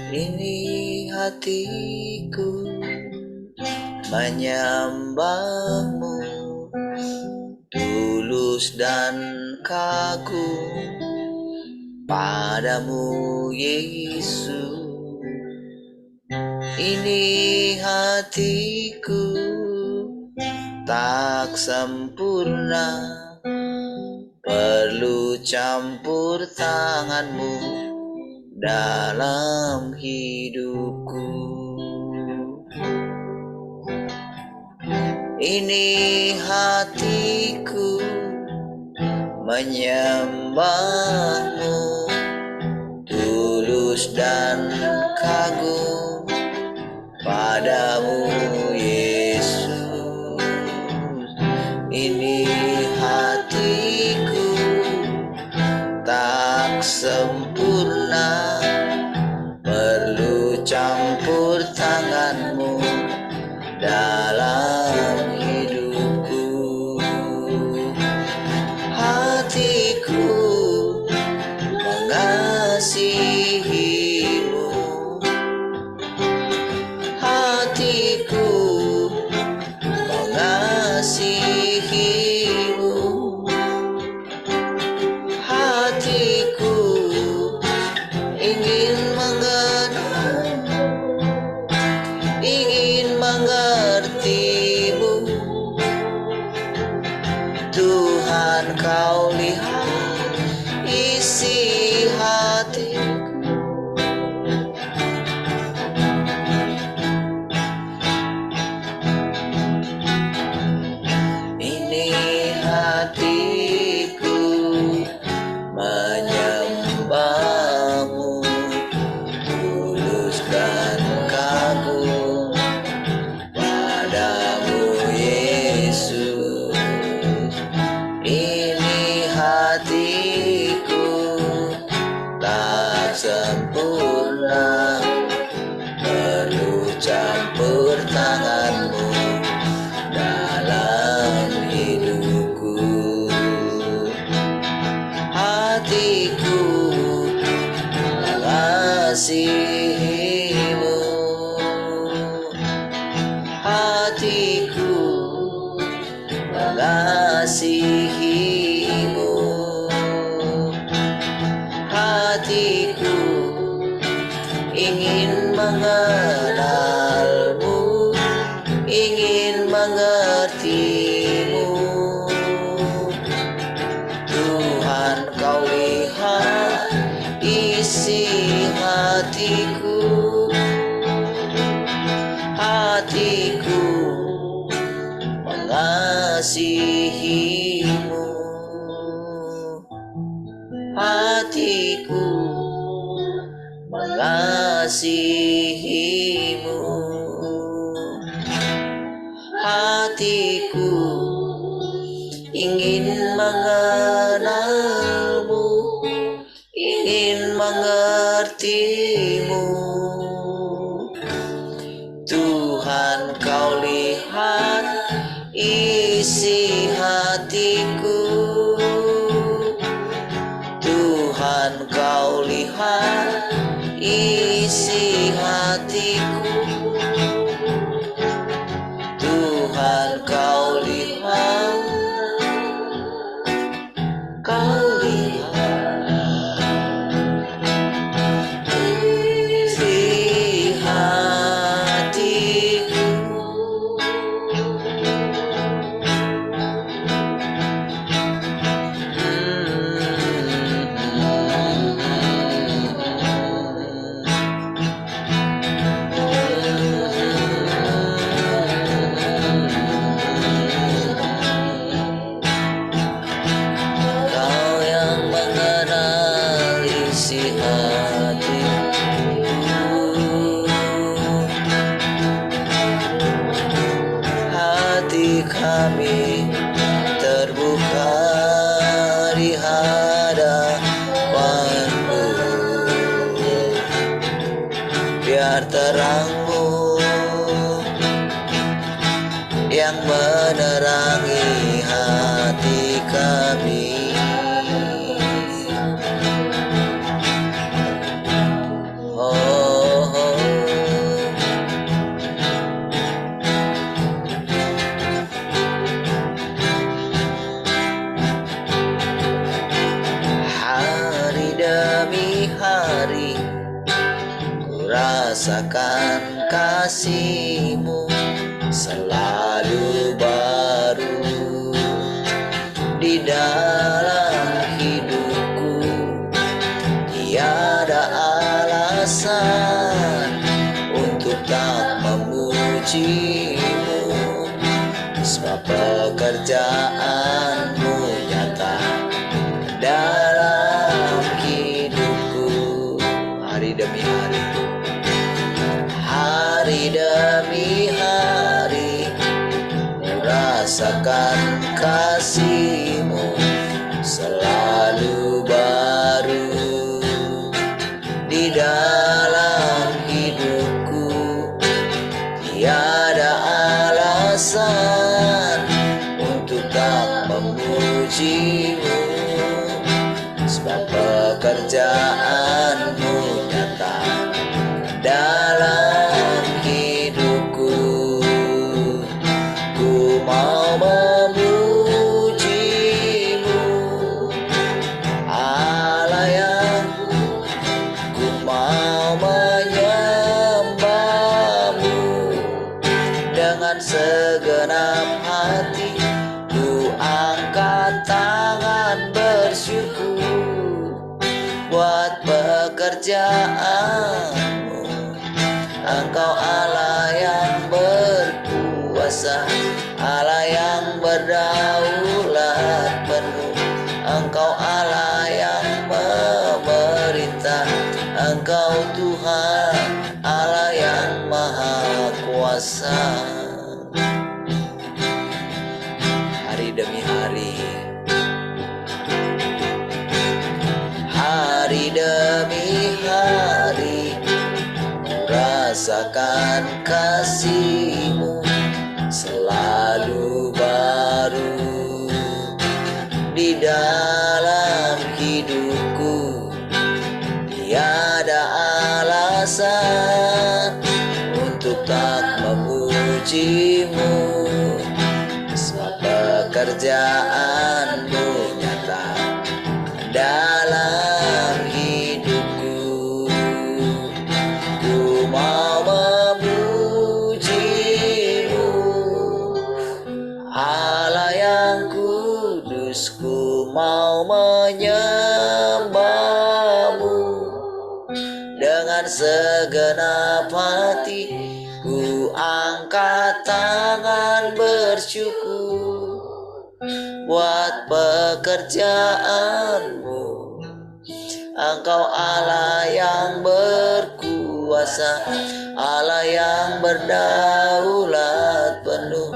Ini hatiku menyembahmu, tulus dan kagum padamu Yesus. Ini hatiku tak sempurna, perlu campur tanganmu dalam hidupku. Ini hatiku menyembahmu, tulus dan kagum padamu Yesus. Ini hatiku tak sempurna, perlu campur tanganmu dalam hidupku. Hatiku mengasihimu, hatiku mengasihimu, hatiku ingin mengertimu. Tuhan, kau lihat isi hatiku. Ini hatiku menyembahmu, tulus dan kagum padamu Yesus. Ini hatiku tak sempurna, perlu campur tanganmu dalam hidupku. Hatiku mengasihimu, hatiku mengasihimu, hatiku ingin mengenalmu, ingin mengertimu. Tuhan, kau lihat isi hatiku, hatiku mengasihimu, hatiku mengasihimu, hatiku ingin mengenalmu, ingin mengertimu. Tuhan, kau lihat isi hatiku, Tuhan, kau lihat isi hatiku. Tuhan, kau lihat, kau lihat isi hatiku. demi hari ku rasakan kasih-Mu selalu baru di dalam hidupku. Tiada alasan untuk tak memuji-Mu, sebab pekerjaan-Mu nyata dalam hidupku. Hari demi hari, hari demi hari ku rasakan kasih-Mu selalu baru di dalam hidupku. Tiada alasan untuk tak memuji-Mu, sebab pekerjaan-Mu nyata dalam hidupku. Ku mau memuji-Mu, Allah yang ku mau menyembah-Mu dengan segenap hati. Ku angkat tangan bersyukur buat pekerjaan-Mu. Engkau Allah yang berkuasa, Allah yang berdaulat penuh. Engkau Allah yang memerintah, Engkau Tuhan Allah yang maha kuasa. Hari demi hari, hari demi hari ku rasakan kasih-Mu selalu baru di dalam hidupku. Tiada alasan untuk tak memuji-Mu, sebab pekerjaan-Mu nyata dalam hidupku. Ku mau memuji-Mu, Allah yang kudus. Ku mau menyembah-Mu dengan segenap hati. Ku angkat tangan bersyukur buat pekerjaan-Mu. Engkau Allah yang berkuasa, Allah yang berdaulat penuh.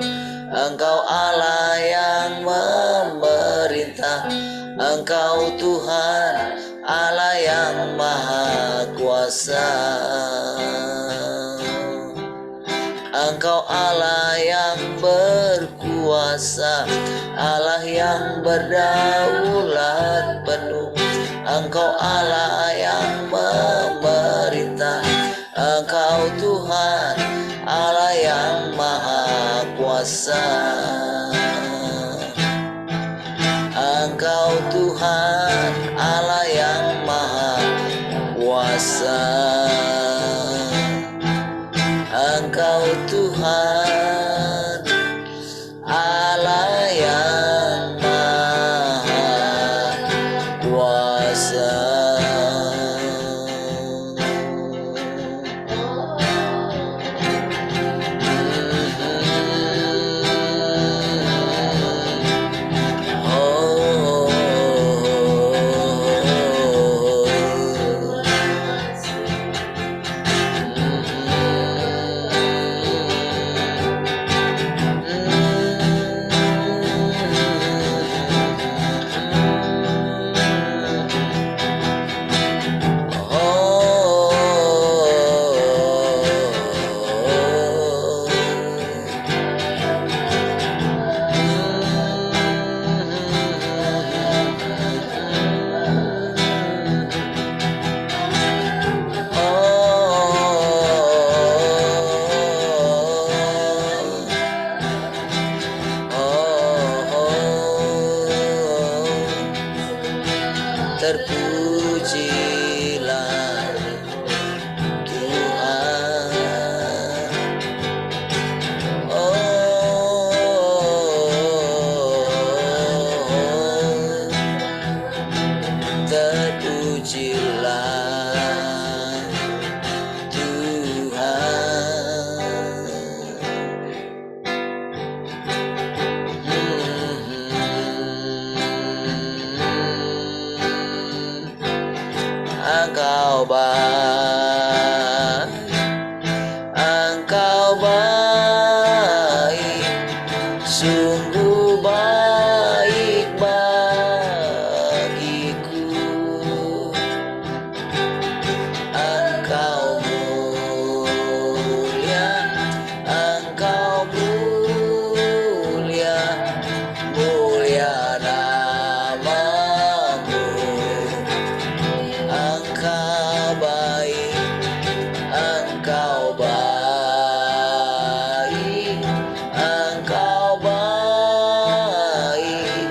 Engkau Allah yang memerintah, Engkau Tuhan Allah yang maha kuasa. Engkau Allah yang berkuasa, Allah yang berdaulat penuh. Engkau Allah yang memerintah, Engkau Tuhan Allah yang maha kuasa. Engkau Tuhan Allah yang maha kuasa. Engkau Tuhan Allah yang maha kuasa. terpujilah Tuhan. Terpujilah Engkau baik, Engkau baik, sungguh baik bagiku. Engkau mulia, Engkau mulia, mulia namamu. Engkau baik, Engkau baik, Engkau baik,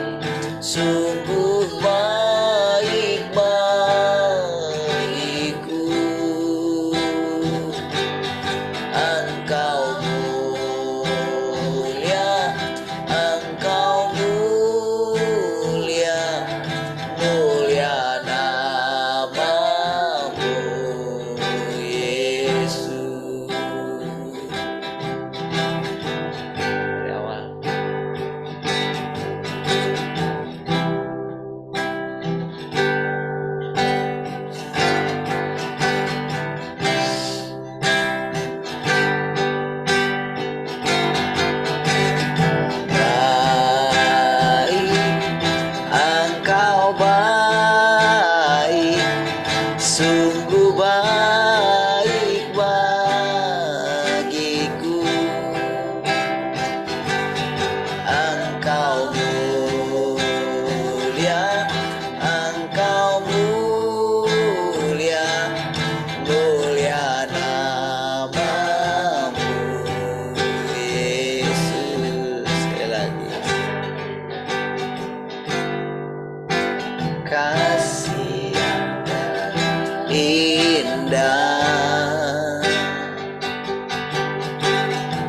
sungguh baik bagiku. Engkau mulia, Engkau mulia, mulia namamu Yesus. Dari awal. Engkau baik, sungguh baik bagiku. Engkau mulia, Engkau mulia, mulia namamu Yesus. Sekali lagi. Kasih yang terindah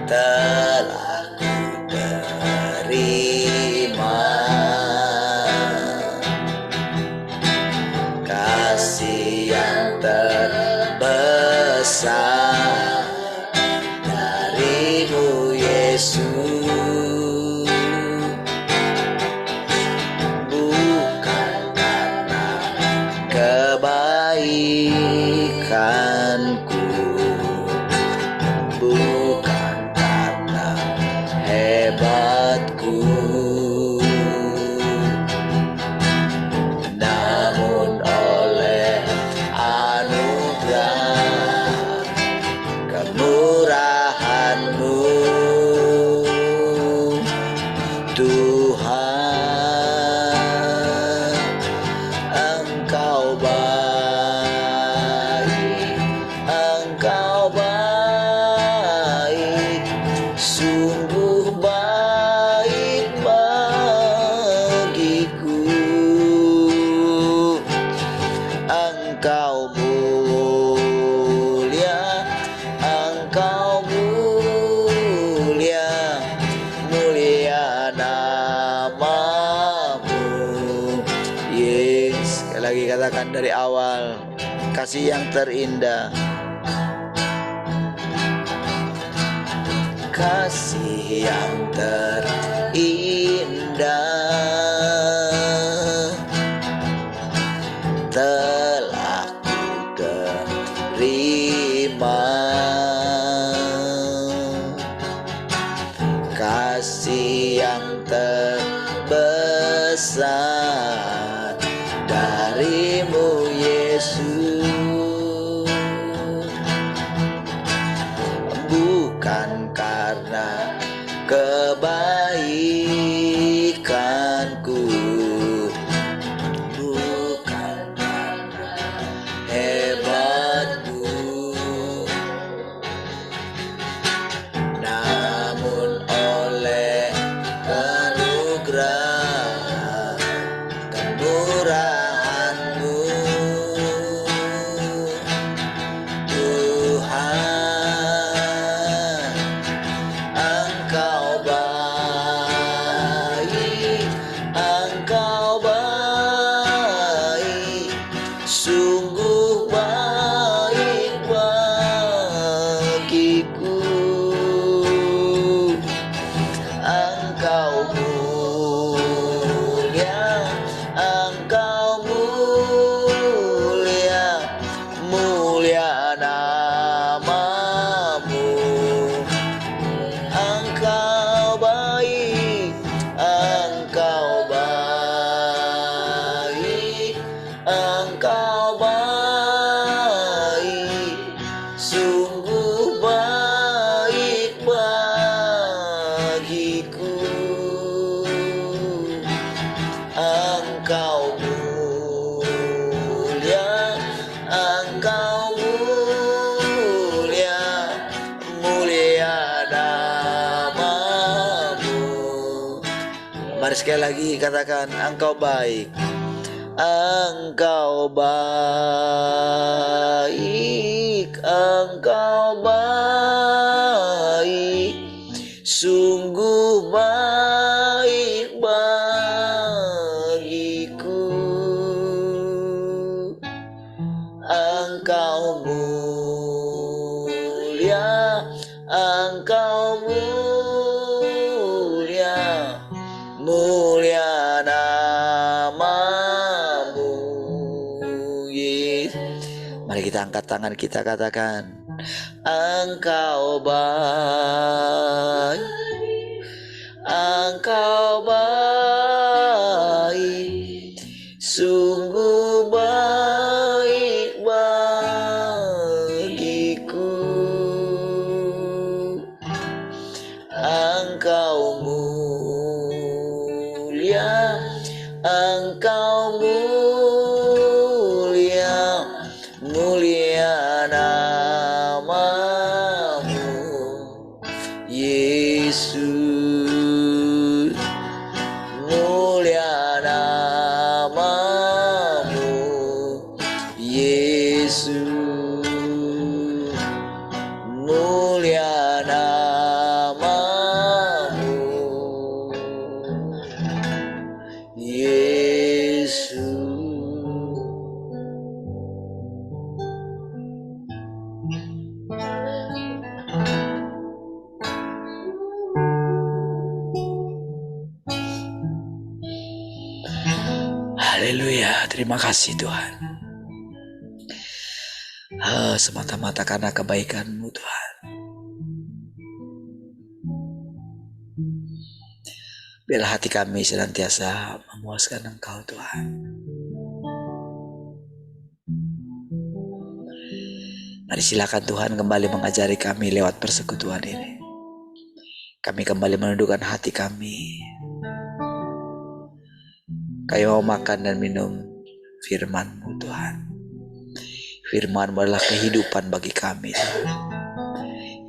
telah ku terima. Kasih yang terbesar darimu Yesus. Kebaikanku, bukan karena hebatku, namun oleh anugerah kemurahan-Mu Tuhan. Engkau baik, Engkau baik, sungguh baik bagiku. Engkau mulia, Engkau mulia, mulia namamu Yesus. Sekali lagi katakan dari awal. Kasih yang terindah, kasih yang terindah telah ku terima. Kasih yang terbesar darimu Yesus, bukan karena kebaikanku, bukan karena Mari sekali lagi katakan, Engkau baik. Engkau baik, Engkau baik, sungguh baik bagiku. Engkau mulia, Engkau mulia, mulia namamu, Yesus. Mari kita angkat tangan, kita katakan, Engkau baik, Engkau baik, sungguh baik bagiku. Engkau mulia, Engkau mulia, mulia namamu, Yesus. Mulia namamu, Yesus. Mulia namamu, Yesus. Haleluya, terima kasih Tuhan. Semata-mata karena kebaikan-Mu Tuhan. Biarlah hati kami senantiasa memuaskan Engkau Tuhan. Mari silakan Tuhan kembali mengajari kami lewat persekutuan ini. Kami kembali menundukkan hati kami. Kami mau makan dan minum firman-Mu Tuhan. Firman-Mu adalah kehidupan bagi kami Tuhan,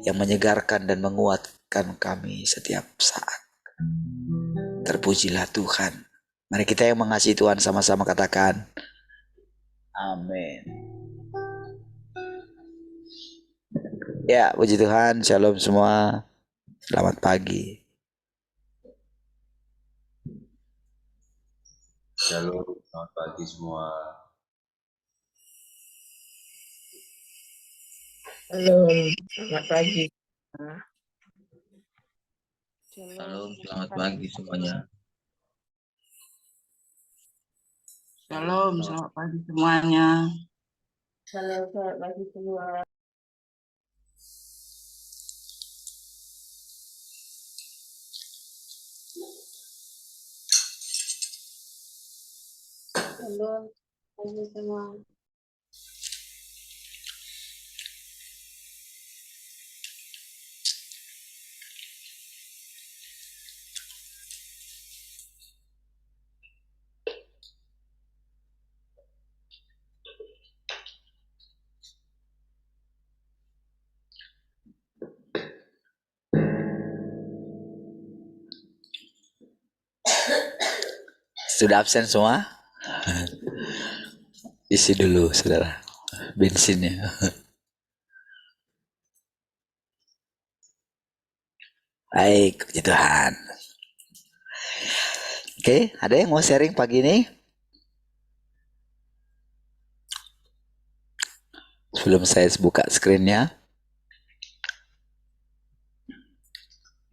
yang menyegarkan dan menguatkan kami setiap saat. Terpujilah Tuhan. Mari kita yang mengasihi Tuhan sama-sama katakan, amin. Ya, puji Tuhan. Shalom semua. Selamat pagi. Shalom, selamat pagi semua. Halo, selamat pagi. Shalom, selamat pagi semuanya. Shalom, selamat pagi semuanya. Shalom, selamat pagi semua. Shalom, pagi semua. Sudah absen semua? Isi dulu saudara bensinnya. Baik, puji Tuhan. Oke, ada yang mau sharing pagi ini? Sebelum saya buka screen-nya.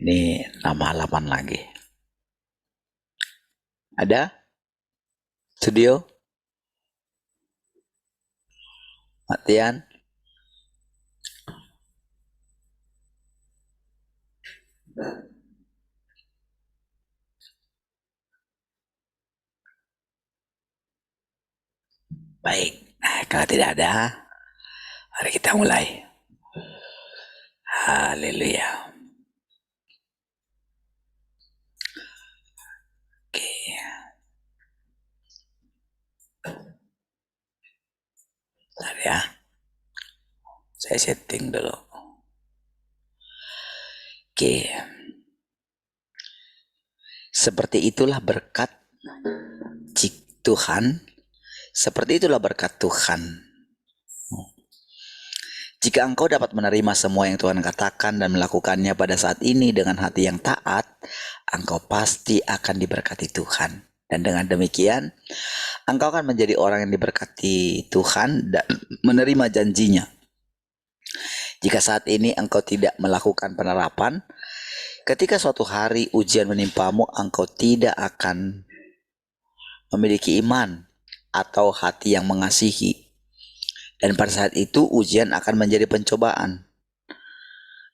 Ini nama halaman lagi. Ada? Studio? Matian? Baik, nah, kalau tidak ada, mari kita mulai. Haleluya. Oke. Bentar ya. Saya setting dulu. Oke. Seperti itulah berkat Tuhan. Seperti itulah berkat Tuhan. Jika engkau dapat menerima semua yang Tuhan katakan dan melakukannya pada saat ini dengan hati yang taat, engkau pasti akan diberkati Tuhan. Dan dengan demikian, engkau akan menjadi orang yang diberkati Tuhan dan menerima janjinya. Jika saat ini engkau tidak melakukan penerapan, ketika suatu hari ujian menimpamu, engkau tidak akan memiliki iman atau hati yang mengasihi. Dan pada saat itu ujian akan menjadi pencobaan.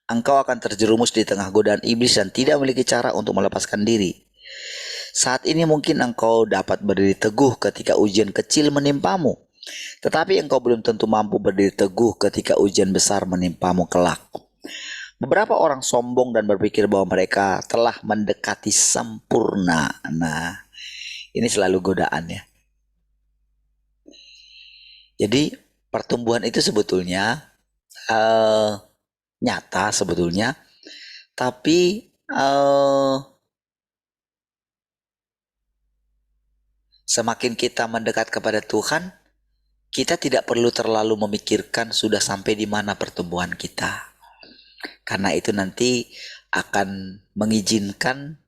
Engkau akan terjerumus di tengah godaan iblis dan tidak memiliki cara untuk melepaskan diri. Saat ini mungkin engkau dapat berdiri teguh ketika ujian kecil menimpamu. Tetapi engkau belum tentu mampu berdiri teguh ketika ujian besar menimpamu kelak. Beberapa orang sombong dan berpikir bahwa mereka telah mendekati sempurna. Nah, ini selalu godaannya. Jadi pertumbuhan itu sebetulnya nyata sebetulnya, tapi semakin kita mendekat kepada Tuhan, kita tidak perlu terlalu memikirkan sudah sampai di mana pertumbuhan kita, karena itu nanti akan mengizinkan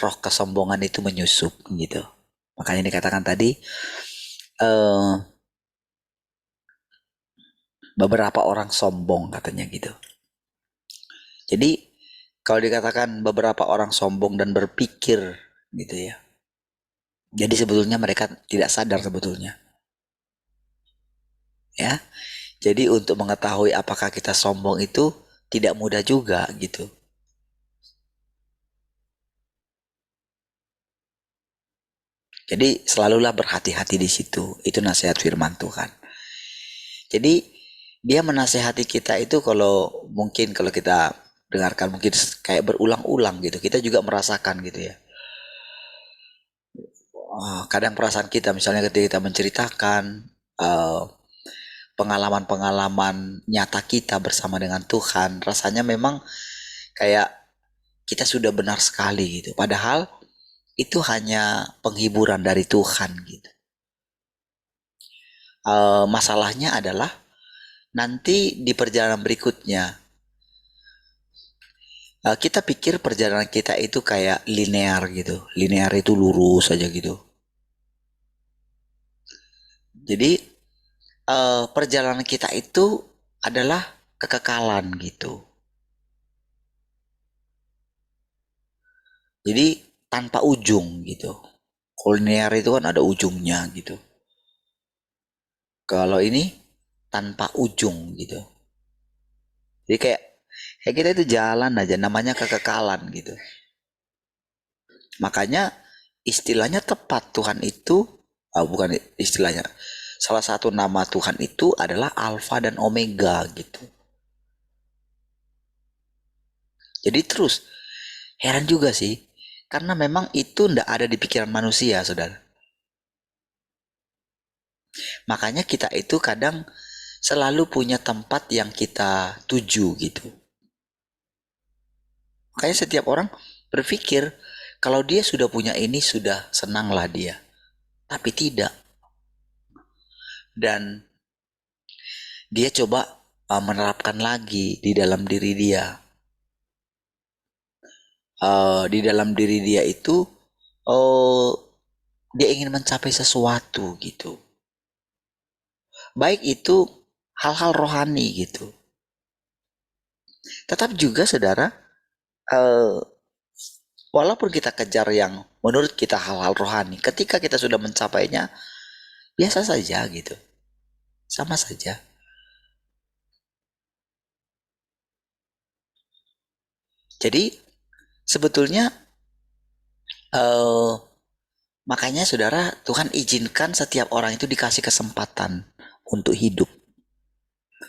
roh kesombongan itu menyusup gitu. Makanya dikatakan tadi beberapa orang sombong katanya gitu. Jadi kalau dikatakan beberapa orang sombong dan berpikir gitu ya, jadi sebetulnya mereka tidak sadar sebetulnya. Ya. Jadi untuk mengetahui apakah kita sombong itu tidak mudah juga gitu. Jadi selalulah berhati-hati di situ. Itu nasihat firman Tuhan. Jadi dia menasehati kita itu kalau kita dengarkan mungkin kayak berulang-ulang gitu. Kita juga merasakan gitu ya. Kadang perasaan kita misalnya ketika kita menceritakan pengalaman-pengalaman nyata kita bersama dengan Tuhan, rasanya memang kayak kita sudah benar sekali gitu. Padahal itu hanya penghiburan dari Tuhan gitu. Masalahnya adalah nanti di perjalanan berikutnya kita pikir perjalanan kita itu kayak linear gitu. Linear itu lurus saja gitu. Jadi perjalanan kita itu adalah kekekalan gitu. Jadi tanpa ujung gitu. Linear itu kan ada ujungnya gitu. Kalau ini tanpa ujung gitu. Jadi kayak kita itu jalan aja, namanya kekekalan gitu. Makanya istilahnya tepat, Tuhan itu bukan istilahnya, salah satu nama Tuhan itu adalah Alfa dan Omega gitu. Jadi terus heran juga sih, karena memang itu ndak ada di pikiran manusia, saudara. Makanya kita itu kadang selalu punya tempat yang kita tuju gitu. Makanya setiap orang berpikir kalau dia sudah punya ini sudah senanglah dia. Tapi tidak. Dan dia coba menerapkan lagi di dalam diri dia. Di dalam diri dia itu dia ingin mencapai sesuatu gitu. Baik itu hal-hal rohani gitu. Tetap juga saudara, walaupun kita kejar yang menurut kita hal-hal rohani, ketika kita sudah mencapainya, biasa saja gitu. Sama saja. Jadi sebetulnya makanya saudara, Tuhan izinkan setiap orang itu dikasih kesempatan untuk hidup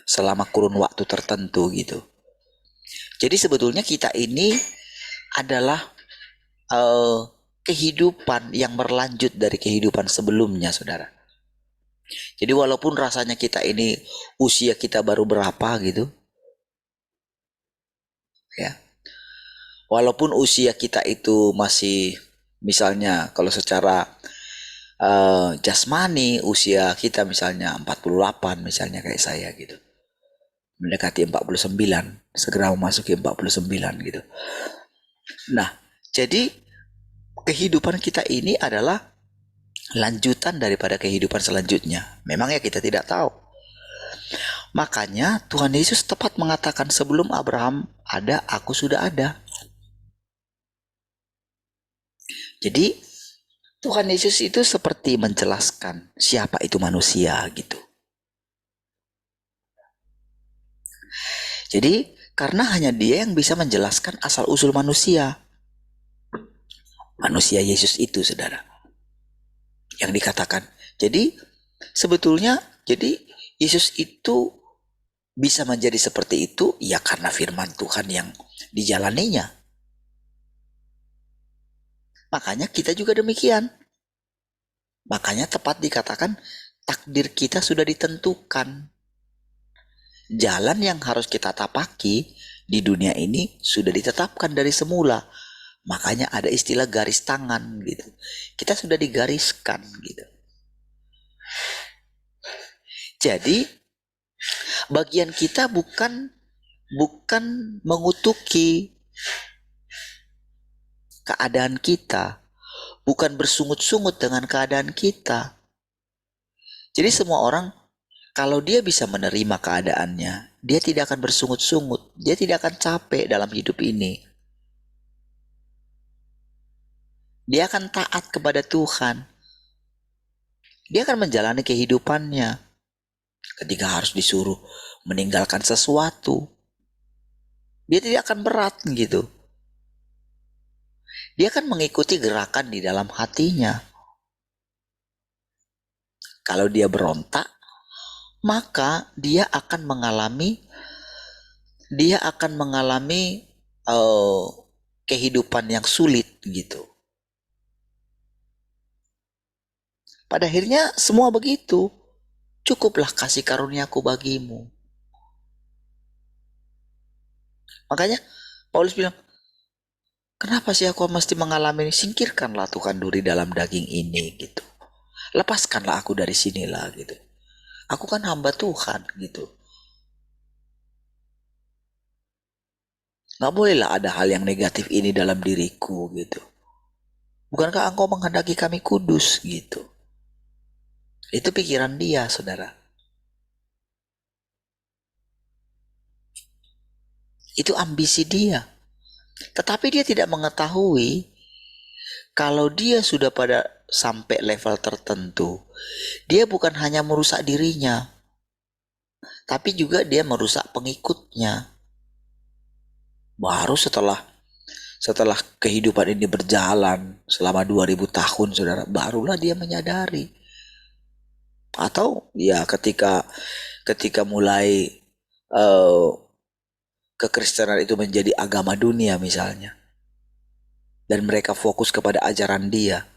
selama kurun waktu tertentu gitu. Jadi sebetulnya kita ini adalah kehidupan yang berlanjut dari kehidupan sebelumnya, saudara. Jadi walaupun rasanya kita ini usia kita baru berapa gitu, ya. Walaupun usia kita itu masih Misalnya kalau secara jasmani usia kita misalnya 48 misalnya kayak saya gitu. Mendekati 49, segera memasuki 49 gitu. Nah, jadi kehidupan kita ini adalah lanjutan daripada kehidupan selanjutnya. Memang ya kita tidak tahu. Makanya Tuhan Yesus tepat mengatakan sebelum Abraham ada, aku sudah ada. Jadi Tuhan Yesus itu seperti menjelaskan siapa itu manusia gitu. Jadi karena hanya dia yang bisa menjelaskan asal-usul manusia. Manusia Yesus itu, saudara. Yang dikatakan. Jadi sebetulnya jadi Yesus itu bisa menjadi seperti itu ya karena firman Tuhan yang dijalaninya. Makanya kita juga demikian. Makanya tepat dikatakan takdir kita sudah ditentukan. Jalan yang harus kita tapaki di dunia ini sudah ditetapkan dari semula. Makanya ada istilah garis tangan gitu. Kita sudah digariskan gitu. Jadi bagian kita bukan mengutuki keadaan kita, bukan bersungut-sungut dengan keadaan kita. Jadi semua orang kalau dia bisa menerima keadaannya, dia tidak akan bersungut-sungut, dia tidak akan capek dalam hidup ini. Dia akan taat kepada Tuhan. Dia akan menjalani kehidupannya. Ketika harus disuruh meninggalkan sesuatu, dia tidak akan berat gitu. Dia akan mengikuti gerakan di dalam hatinya. Kalau dia berontak, maka dia akan mengalami kehidupan yang sulit gitu. Pada akhirnya semua begitu. Cukuplah kasih karuniaku bagimu. Makanya Paulus bilang, kenapa sih aku mesti mengalami ini? Singkirkanlah Tuhan duri dalam daging ini gitu. Lepaskanlah aku dari sinilah gitu. Aku kan hamba Tuhan gitu. Gak bolehlah ada hal yang negatif ini dalam diriku gitu. Bukankah engkau menghendaki kami kudus gitu. Itu pikiran dia, saudara. Itu ambisi dia. Tetapi dia tidak mengetahui kalau dia sudah pada sampai level tertentu, dia bukan hanya merusak dirinya, tapi juga dia merusak pengikutnya. Baru setelah kehidupan ini berjalan selama 2000 tahun, saudara, barulah dia menyadari. Atau ya ketika mulai kekristenan itu menjadi agama dunia misalnya, dan mereka fokus kepada ajaran dia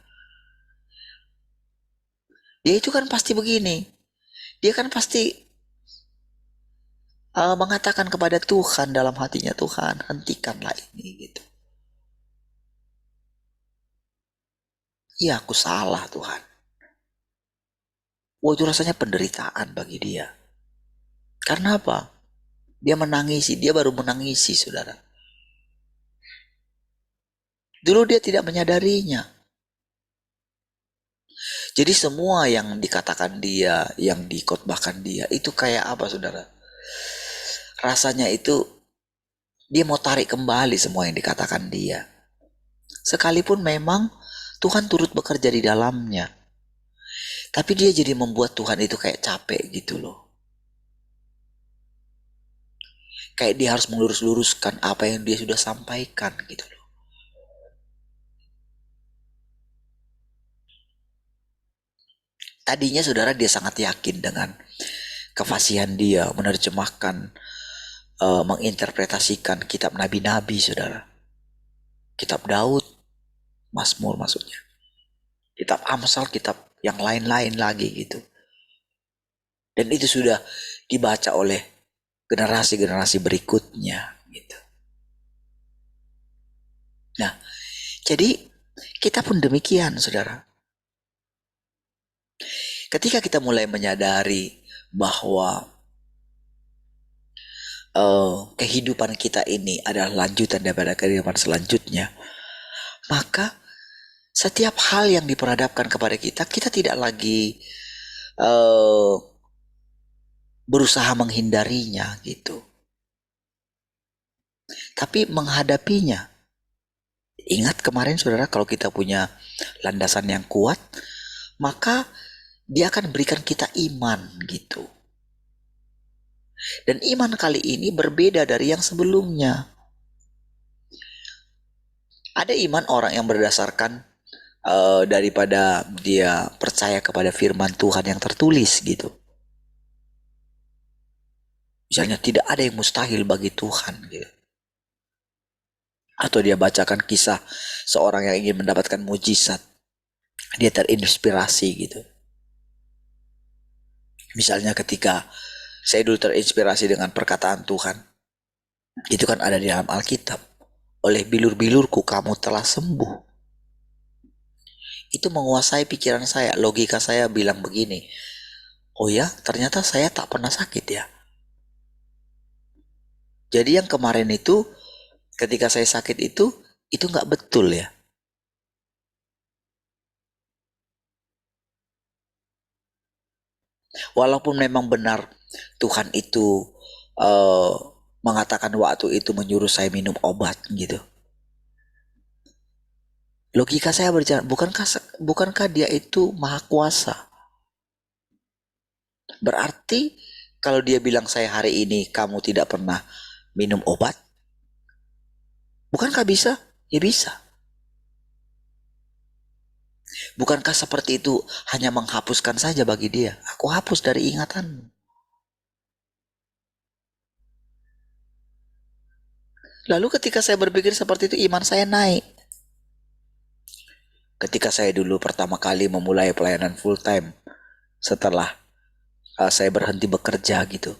itu kan pasti begini. Dia kan pasti mengatakan kepada Tuhan dalam hatinya, Tuhan hentikanlah ini gitu. Iya aku salah Tuhan. Wah itu rasanya penderitaan bagi dia. Karena apa? Dia menangisi, dia baru menangisi, saudara. Dulu dia tidak menyadarinya. Jadi semua yang dikatakan dia, yang dikotbahkan dia, itu kayak apa, saudara? Rasanya itu dia mau tarik kembali semua yang dikatakan dia. Sekalipun memang Tuhan turut bekerja di dalamnya. Tapi dia jadi membuat Tuhan itu kayak capek gitu loh. Kayak dia harus melurus-luruskan apa yang dia sudah sampaikan gitu loh. Tadinya saudara dia sangat yakin dengan kefasihan dia menerjemahkan, menginterpretasikan kitab nabi-nabi, saudara. Kitab Daud, Mazmur maksudnya. Kitab Amsal, kitab yang lain-lain lagi gitu. Dan itu sudah dibaca oleh generasi-generasi berikutnya gitu. Nah, jadi Kita pun demikian, saudara. Ketika kita mulai menyadari bahwa kehidupan kita ini adalah lanjutan daripada kehidupan selanjutnya, maka setiap hal yang diperhadapkan kepada kita, kita tidak lagi berusaha menghindarinya gitu, tapi menghadapinya. Ingat kemarin saudara, kalau kita punya landasan yang kuat, maka dia akan berikan kita iman gitu. Dan iman kali ini berbeda dari yang sebelumnya. Ada iman orang yang berdasarkan daripada dia percaya kepada firman Tuhan yang tertulis gitu. Misalnya tidak ada yang mustahil bagi Tuhan gitu. Atau dia bacakan kisah seorang yang ingin mendapatkan mujizat. Dia terinspirasi gitu. Misalnya ketika saya dulu terinspirasi dengan perkataan Tuhan. Itu kan ada di dalam Alkitab. Oleh bilur-bilurku kamu telah sembuh. Itu menguasai pikiran saya. Logika saya bilang begini. Oh ya, ternyata saya tak pernah sakit ya. Jadi yang kemarin itu, ketika saya sakit itu gak betul ya. Walaupun memang benar Tuhan itu mengatakan waktu itu menyuruh saya minum obat gitu. Logika saya berjalan, bukankah dia itu maha kuasa? Berarti kalau dia bilang saya hari ini kamu tidak pernah minum obat, bukankah bisa? Ya bisa. Bukankah seperti itu hanya menghapuskan saja bagi dia? Aku hapus dari ingatanmu. Lalu ketika saya berpikir seperti itu, iman saya naik. Ketika saya dulu pertama kali memulai pelayanan full time, setelah saya berhenti bekerja gitu.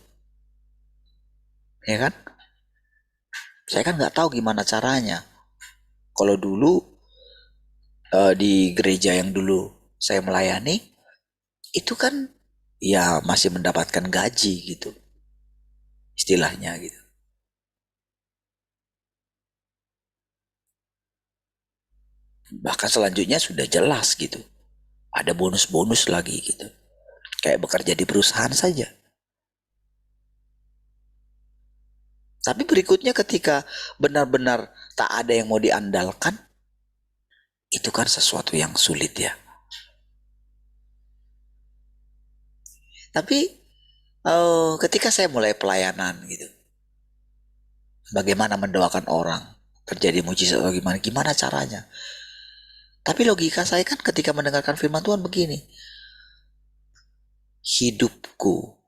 Ya kan? Saya kan nggak tahu gimana caranya. Kalau dulu di gereja yang dulu saya melayani, itu kan ya masih mendapatkan gaji gitu. Istilahnya gitu. Bahkan selanjutnya sudah jelas gitu. Ada bonus-bonus lagi gitu. Kayak bekerja di perusahaan saja. Tapi berikutnya ketika benar-benar tak ada yang mau diandalkan, itu kan sesuatu yang sulit ya. Tapi ketika saya mulai pelayanan gitu, bagaimana mendoakan orang, terjadi mujizat atau gimana caranya. Tapi logika saya kan ketika mendengarkan firman Tuhan begini, hidupku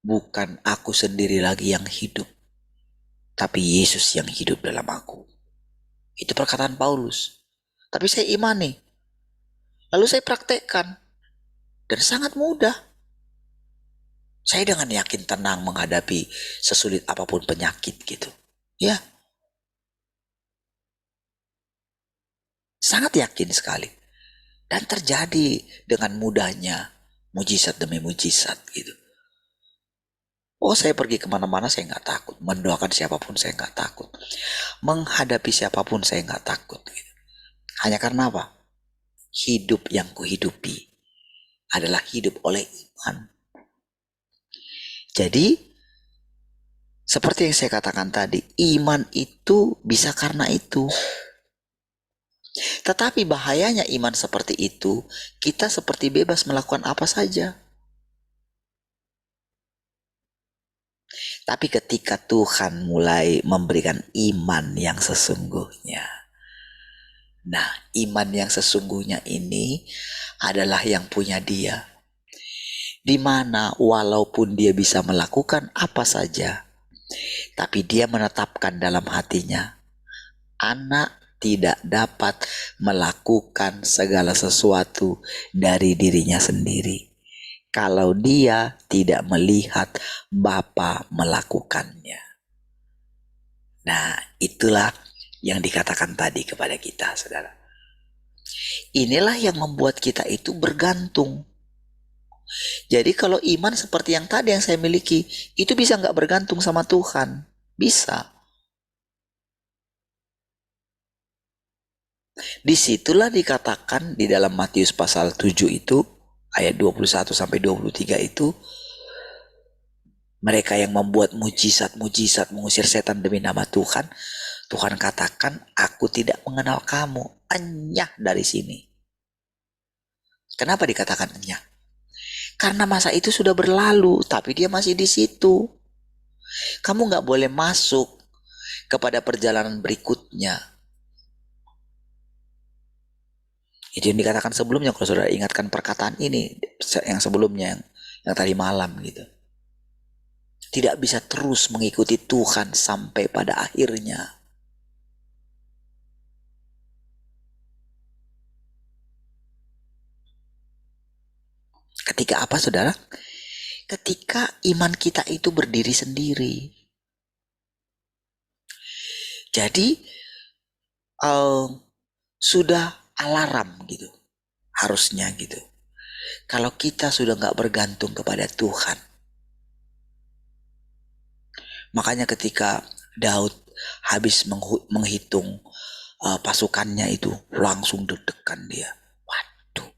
bukan aku sendiri lagi yang hidup, tapi Yesus yang hidup dalam aku. Itu perkataan Paulus. Tapi saya imani. Lalu saya praktekkan. Dan sangat mudah. Saya dengan yakin tenang menghadapi sesulit apapun penyakit gitu. Ya. Sangat yakin sekali. Dan terjadi dengan mudahnya. Mujizat demi mujizat gitu. Oh, saya pergi kemana-mana saya nggak takut. Mendoakan siapapun saya nggak takut. Menghadapi siapapun saya nggak takut. Gitu. Hanya karena apa? Hidup yang kuhidupi adalah hidup oleh iman. Jadi, seperti yang saya katakan tadi, iman itu bisa karena itu. Tetapi bahayanya iman seperti itu, kita seperti bebas melakukan apa saja. Tapi ketika Tuhan mulai memberikan iman yang sesungguhnya. Nah, iman yang sesungguhnya ini adalah yang punya dia. Di mana walaupun dia bisa melakukan apa saja, tapi dia menetapkan dalam hatinya, anak tidak dapat melakukan segala sesuatu dari dirinya sendiri kalau dia tidak melihat Bapa melakukannya. Nah, itulah yang dikatakan tadi kepada kita, saudara. Inilah yang membuat kita itu bergantung. Jadi kalau iman seperti yang tadi yang saya miliki, itu bisa nggak bergantung sama Tuhan? Bisa. Disitulah dikatakan di dalam Matius pasal 7 itu, ayat 21 sampai 23 itu, mereka yang membuat mujizat-mujizat mengusir setan demi nama Tuhan, Tuhan katakan, aku tidak mengenal kamu, enyah dari sini. Kenapa dikatakan enyah? Karena masa itu sudah berlalu, tapi dia masih di situ. Kamu nggak boleh masuk kepada perjalanan berikutnya. Itu yang dikatakan sebelumnya, kalau saudara ingatkan perkataan ini yang sebelumnya, yang tadi malam gitu. Tidak bisa terus mengikuti Tuhan sampai pada akhirnya. Ketika apa, saudara? Ketika iman kita itu berdiri sendiri. Jadi sudah alarm gitu, harusnya gitu. Kalau kita sudah nggak bergantung kepada Tuhan. Makanya ketika Daud habis menghitung pasukannya itu, langsung deg-degan dia. Waduh.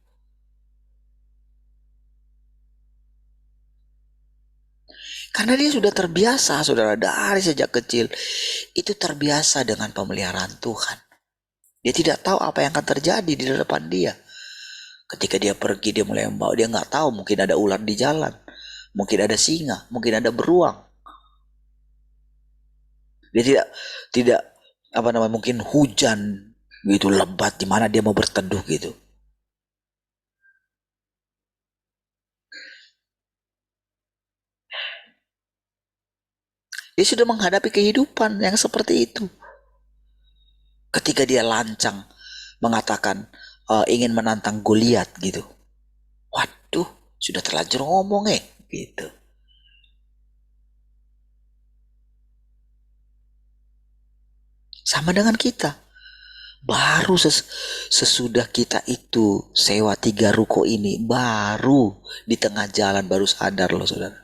Karena dia sudah terbiasa, saudara, dari sejak kecil itu terbiasa dengan pemeliharaan Tuhan. Dia tidak tahu apa yang akan terjadi di depan dia. Ketika dia pergi, dia mulai membawa, dia nggak tahu, mungkin ada ular di jalan, mungkin ada singa, mungkin ada beruang. Dia tidak mungkin hujan gitu lebat di mana dia mau berteduh gitu. Dia sudah menghadapi kehidupan yang seperti itu. Ketika dia lancang mengatakan ingin menantang Goliat gitu. Waduh, sudah terlanjur ngomong gitu. Sama dengan kita. Baru sesudah kita itu sewa 3 ruko ini, baru di tengah jalan baru sadar loh, saudara.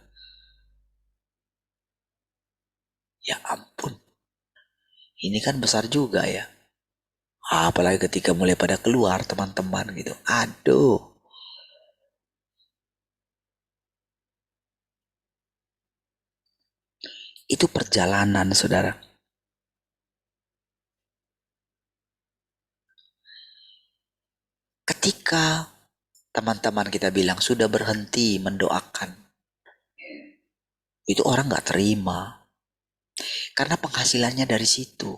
Ya ampun, ini kan besar juga ya. Apalagi ketika mulai pada keluar teman-teman gitu. Aduh. Itu perjalanan, saudara. Ketika teman-teman kita bilang sudah berhenti mendoakan, itu orang gak terima. Karena penghasilannya dari situ.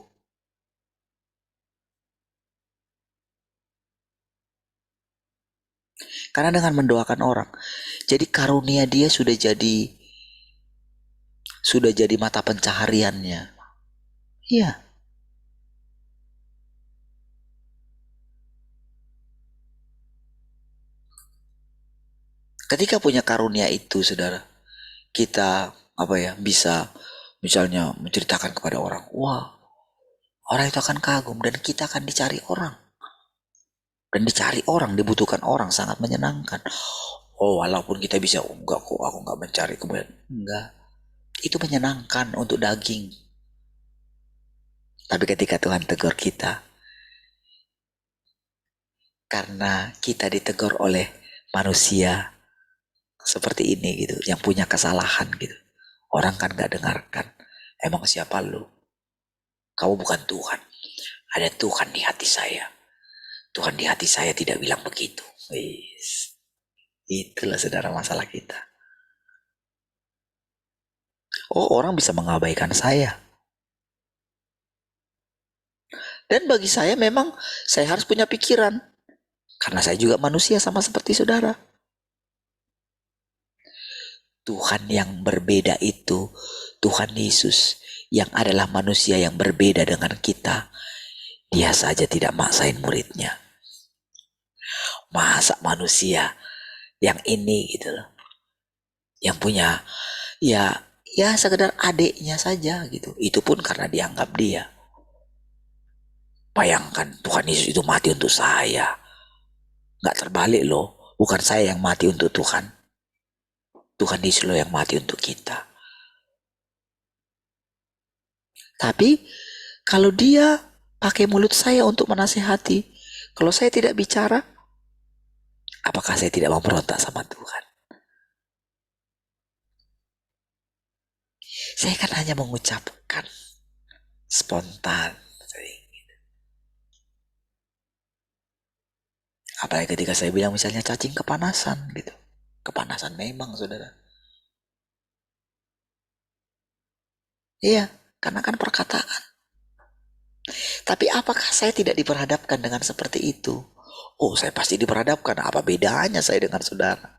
Karena dengan mendoakan orang, jadi karunia dia sudah jadi mata pencahariannya. Iya. Ketika punya karunia itu, saudara, kita bisa misalnya menceritakan kepada orang, wah, orang itu akan kagum dan kita akan dicari orang. Dan dicari orang, dibutuhkan orang, sangat menyenangkan. Oh, walaupun kita bisa, enggak kok, aku enggak mencari kemudian. Enggak. Itu menyenangkan untuk daging. Tapi ketika Tuhan tegur kita, karena kita ditegur oleh manusia seperti ini gitu, yang punya kesalahan gitu. Orang kan gak dengarkan. Emang siapa lu? Kamu bukan Tuhan. Ada Tuhan di hati saya. Tuhan di hati saya tidak bilang begitu. Itulah, saudara, masalah kita. Oh, orang bisa mengabaikan saya. Dan bagi saya memang saya harus punya pikiran. Karena saya juga manusia sama seperti saudara. Tuhan yang berbeda itu, Tuhan Yesus yang adalah manusia yang berbeda dengan kita. Dia saja tidak maksain muridnya. Masa manusia yang ini gitu loh, yang punya ya sekedar adiknya saja gitu, itu pun karena dianggap dia. Bayangkan Tuhan Yesus itu mati untuk saya, Nggak terbalik loh. Bukan saya yang mati untuk Tuhan. Tuhan Yesus loh yang mati untuk kita. Tapi kalau dia pakai mulut saya untuk menasihati, kalau saya tidak bicara, apakah saya tidak memberontak sama Tuhan? Saya kan hanya mengucapkan spontan. Apalagi ketika saya bilang misalnya cacing kepanasan gitu. Kepanasan memang, saudara. Iya, karena kan perkataan. Tapi apakah saya tidak diperhadapkan dengan seperti itu? Oh, saya pasti diperhadapkan. Apa bedanya saya dengan saudara?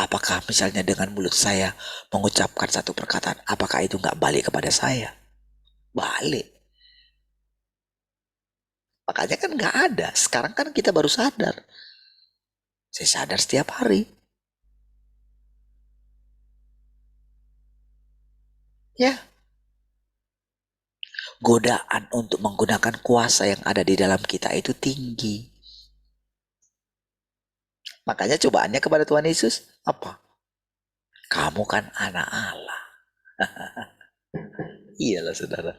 Apakah misalnya dengan mulut saya mengucapkan satu perkataan, apakah itu nggak balik kepada saya? Balik. Makanya kan nggak ada. Sekarang kan kita baru sadar. Saya sadar setiap hari. Ya. Godaan untuk menggunakan kuasa yang ada di dalam kita itu tinggi. Makanya cobaannya kepada Tuhan Yesus apa? Kamu kan anak Allah. Iyalah saudara.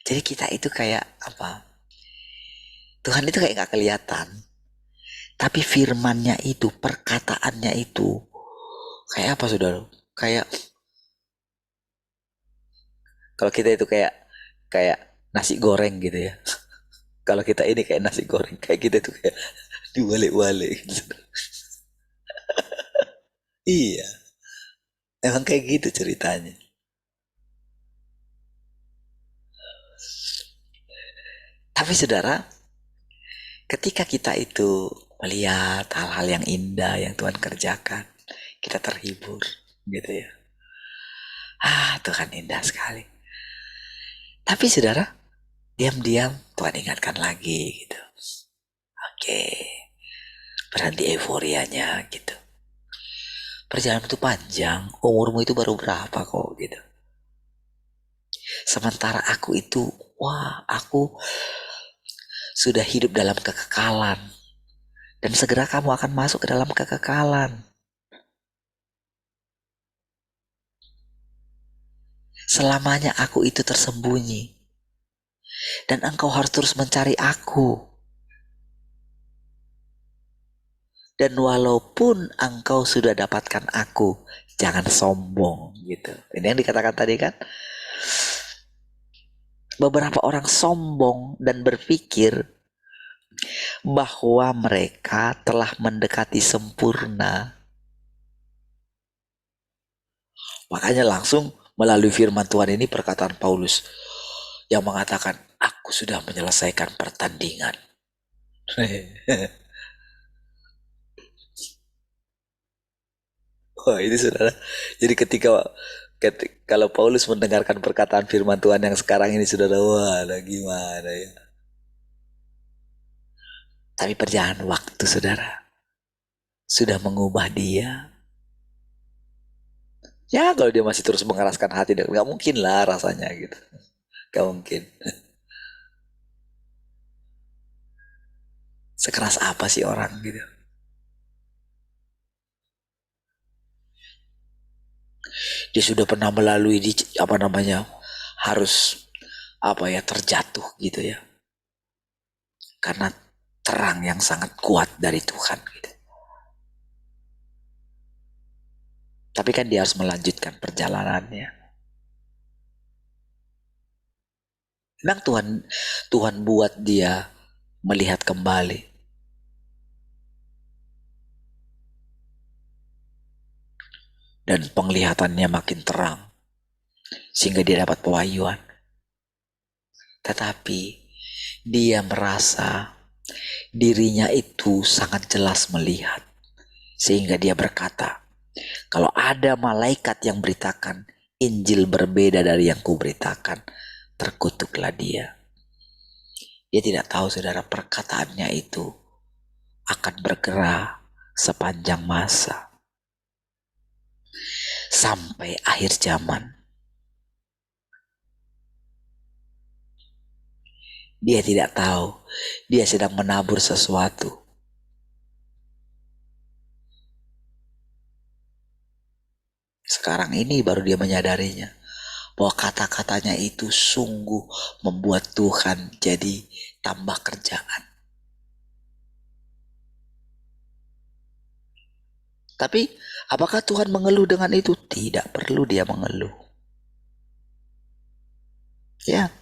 Jadi kita itu kayak apa? Tuhan itu kayak gak kelihatan. Tapi firmannya itu, perkataannya itu kayak apa saudara? Kayak kalau kita itu kayak nasi goreng gitu ya. Kalau kita ini kayak nasi goreng, kayak kita itu kayak diwalik-walik gitu. Iya, emang kayak gitu ceritanya. Tapi saudara, ketika kita itu melihat hal-hal yang indah yang Tuhan kerjakan, kita terhibur gitu ya. Tuhan indah sekali. Tapi saudara, diam-diam Tuhan ingatkan lagi gitu. Oke, berhenti euforianya gitu. Perjalanan itu panjang, umurmu itu baru berapa kok gitu. Sementara aku itu, aku sudah hidup dalam kekekalan. Dan segera kamu akan masuk ke dalam kekekalan. Selamanya aku itu tersembunyi. Dan engkau harus terus mencari aku. Dan walaupun engkau sudah dapatkan aku, jangan sombong gitu. Ini yang dikatakan tadi kan. Beberapa orang sombong dan berpikir bahwa mereka telah mendekati sempurna. Makanya langsung melalui firman Tuhan ini perkataan Paulus yang mengatakan, aku sudah menyelesaikan pertandingan. Wah ini saudara. Jadi kalau Paulus mendengarkan perkataan firman Tuhan yang sekarang ini saudara, wah gimana ya. Tapi perjalanan waktu saudara sudah mengubah dia. Ya kalau dia masih terus mengeraskan hati, nggak mungkin lah rasanya gitu. Gak mungkin. Sekeras apa sih orang gitu. Dia sudah pernah melalui harus terjatuh gitu ya. Karena terang yang sangat kuat dari Tuhan gitu. Tapi kan dia harus melanjutkan perjalanannya. Memang Tuhan buat dia melihat kembali. Dan penglihatannya makin terang. Sehingga dia dapat pewahyuan. Tetapi dia merasa dirinya itu sangat jelas melihat. Sehingga dia berkata, kalau ada malaikat yang beritakan Injil berbeda dari yang kuberitakan, terkutuklah dia. Dia tidak tahu saudara perkataannya itu akan bergerak sepanjang masa. Sampai akhir zaman. Dia tidak tahu dia sedang menabur sesuatu. Sekarang ini baru dia menyadarinya bahwa kata-katanya itu sungguh membuat Tuhan jadi tambah kerjaan. Tapi apakah Tuhan mengeluh dengan itu? Tidak perlu dia mengeluh. Ya,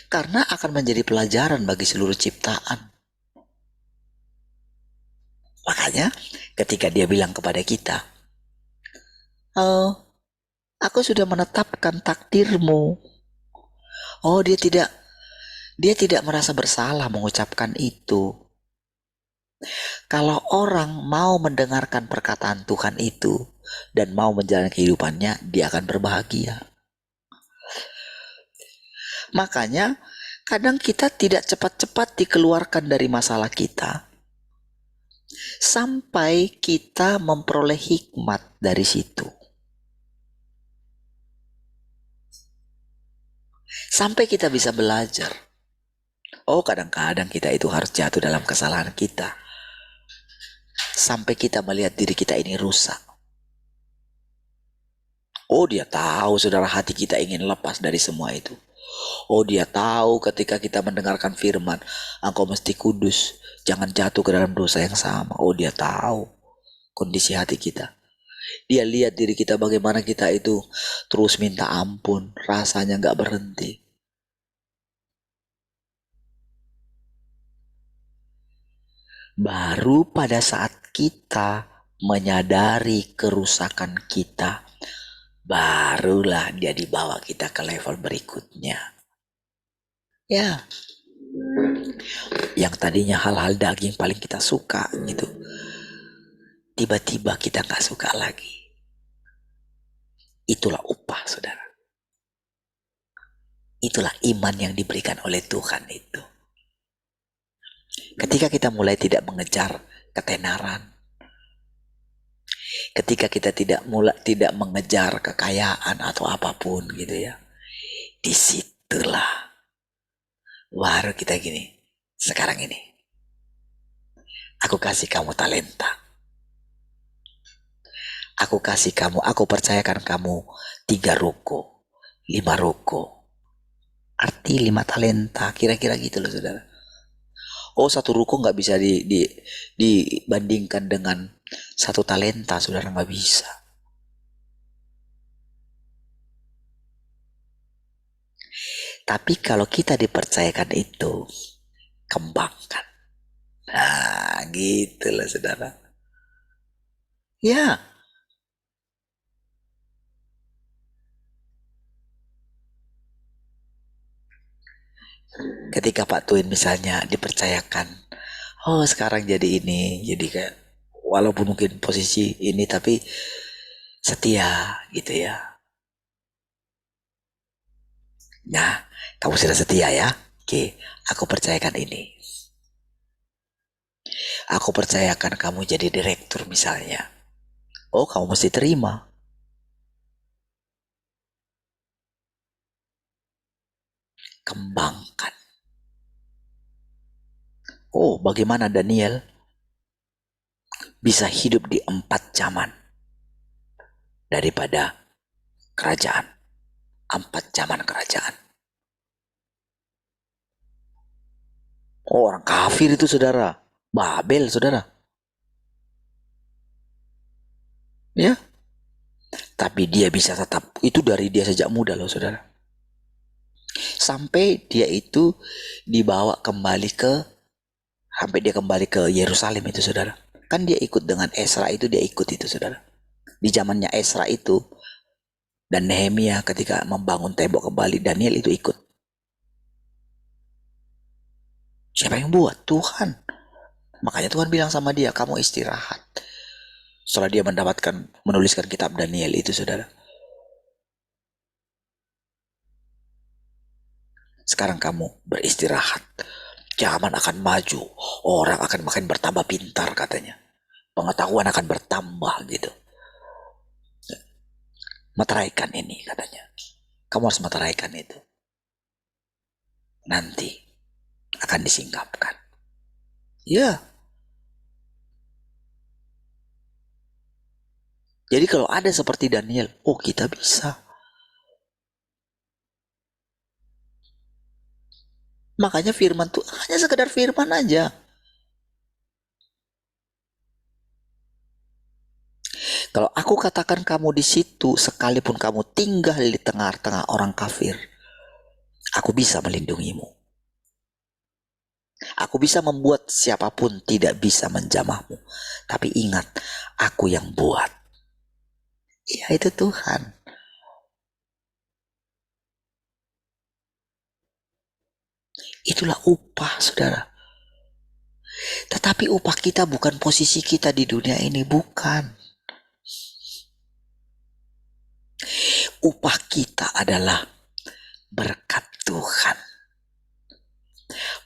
karena akan menjadi pelajaran bagi seluruh ciptaan. Makanya ketika dia bilang kepada kita, "Oh, aku sudah menetapkan takdirmu." Oh, dia tidak merasa bersalah mengucapkan itu. Kalau orang mau mendengarkan perkataan Tuhan itu dan mau menjalani kehidupannya, dia akan berbahagia. Makanya kadang kita tidak cepat-cepat dikeluarkan dari masalah kita sampai kita memperoleh hikmat dari situ. Sampai kita bisa belajar. Oh, kadang-kadang kita itu harus jatuh dalam kesalahan kita. Sampai kita melihat diri kita ini rusak. Oh, dia tahu saudara, hati kita ingin lepas dari semua itu. Oh, dia tahu ketika kita mendengarkan firman, engkau mesti kudus, jangan jatuh ke dalam dosa yang sama. Oh, dia tahu kondisi hati kita. Dia lihat diri kita bagaimana kita itu terus minta ampun, rasanya gak berhenti. Baru pada saat kita menyadari kerusakan kita, barulah dia dibawa kita ke level berikutnya. Ya, yang tadinya hal-hal daging paling kita suka gitu, tiba-tiba kita gak suka lagi. Itulah upah, saudara. Itulah iman yang diberikan oleh Tuhan itu. Ketika kita mulai tidak mengejar ketenaran, ketika kita tidak mengejar kekayaan atau apapun gitu ya, disitulah baru kita gini. Sekarang ini, aku kasih kamu talenta. Aku kasih kamu, aku percayakan kamu 3 ruko, 5 ruko. Arti 5 talenta, kira-kira gitu loh, saudara. Oh, 1 ruko nggak bisa dibandingkan dengan 1 talenta, saudara, nggak bisa. Tapi kalau kita dipercayakan itu, kembangkan. Nah, gitu loh, saudara. Ya. Ketika Pak Tuin misalnya dipercayakan, oh sekarang jadi ini, jadi kayak walaupun mungkin posisi ini tapi setia gitu ya. Nah, kamu sudah setia ya? Oke, aku percayakan ini. Aku percayakan kamu jadi direktur misalnya. Oh, kamu mesti terima. Kembangkan. Oh, bagaimana Daniel bisa hidup di 4 zaman daripada kerajaan. 4 zaman kerajaan. Oh, orang kafir itu, saudara. Babel, saudara. Ya. Tapi dia bisa tetap, itu dari dia sejak muda loh, saudara. Sampai dia itu dibawa kembali sampai dia kembali ke Yerusalem itu, saudara. Kan dia ikut dengan Esra itu, dia ikut itu, saudara. Di zamannya Esra itu dan Nehemia ketika membangun tembok kembali, Daniel itu ikut. Siapa yang buat? Tuhan. Makanya Tuhan bilang sama dia, kamu istirahat. Setelah dia menuliskan kitab Daniel itu, saudara. Sekarang kamu beristirahat. Zaman akan maju. Orang akan makin bertambah pintar katanya. Pengetahuan akan bertambah gitu. Meteraikan ini katanya. Kamu harus meteraikan itu. nanti akan disingkapkan. Ya. Jadi kalau ada seperti Daniel, oh kita bisa. Makanya firman tuh hanya sekedar firman aja. Kalau aku katakan kamu di situ, sekalipun kamu tinggal di tengah-tengah orang kafir, aku bisa melindungimu. Aku bisa membuat siapapun tidak bisa menjamahmu. Tapi ingat, aku yang buat. Ya itu Tuhan. Itulah upah, saudara. Tetapi upah kita bukan posisi kita di dunia ini, bukan. Upah kita adalah berkat Tuhan,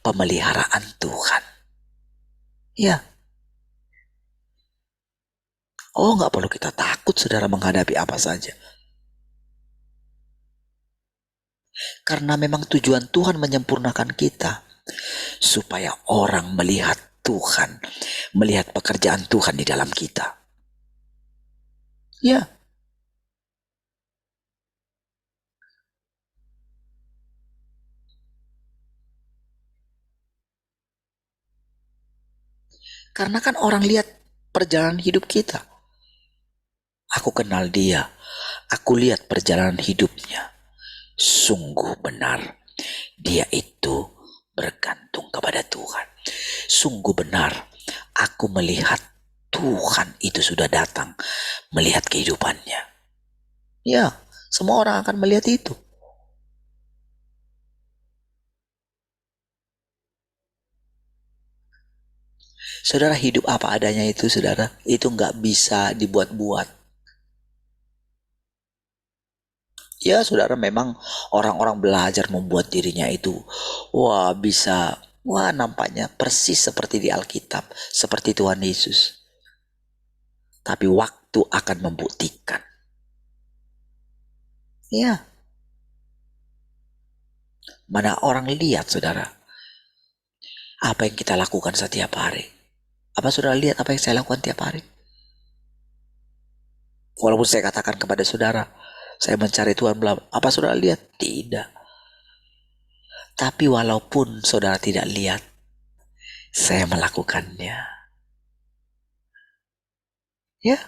pemeliharaan Tuhan. Ya. Oh, nggak perlu kita takut, saudara, menghadapi apa saja. Karena memang tujuan Tuhan menyempurnakan kita, supaya orang melihat Tuhan, melihat pekerjaan Tuhan di dalam kita. Ya. Karena kan orang lihat perjalanan hidup kita. Aku kenal dia, aku lihat perjalanan hidupnya. Sungguh benar, dia itu bergantung kepada Tuhan. Sungguh benar, aku melihat Tuhan itu sudah datang melihat kehidupannya. Ya, semua orang akan melihat itu. Saudara, hidup apa adanya itu, saudara, itu nggak bisa dibuat-buat. Ya, saudara, memang orang-orang belajar membuat dirinya itu, wah bisa, wah nampaknya persis seperti di Alkitab, seperti Tuhan Yesus. Tapi waktu akan membuktikan. Ya, mana orang lihat, saudara, apa yang kita lakukan setiap hari. Apa saudara lihat apa yang saya lakukan tiap hari? Walaupun saya katakan kepada saudara, saya mencari Tuhan, apa saudara lihat? Tidak. Tapi walaupun saudara tidak lihat, saya melakukannya. Ya.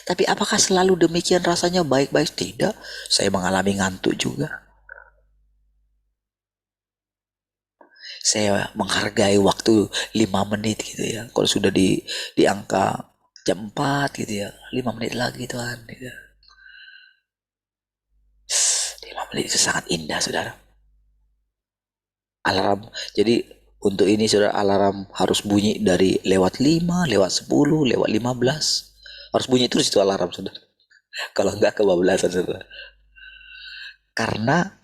Tapi apakah selalu demikian rasanya baik-baik? Tidak. Saya mengalami ngantuk juga. Saya menghargai waktu 5 menit gitu ya. Kalau sudah di angka jam 4 gitu ya, 5 menit lagi Tuhan gitu. 5 menit itu sangat indah, saudara. Alarm, jadi untuk ini saudara, alarm harus bunyi dari lewat 5, lewat 10, lewat 15. Harus bunyi terus itu alarm, saudara. Kalau enggak kebablasan, saudara. Karena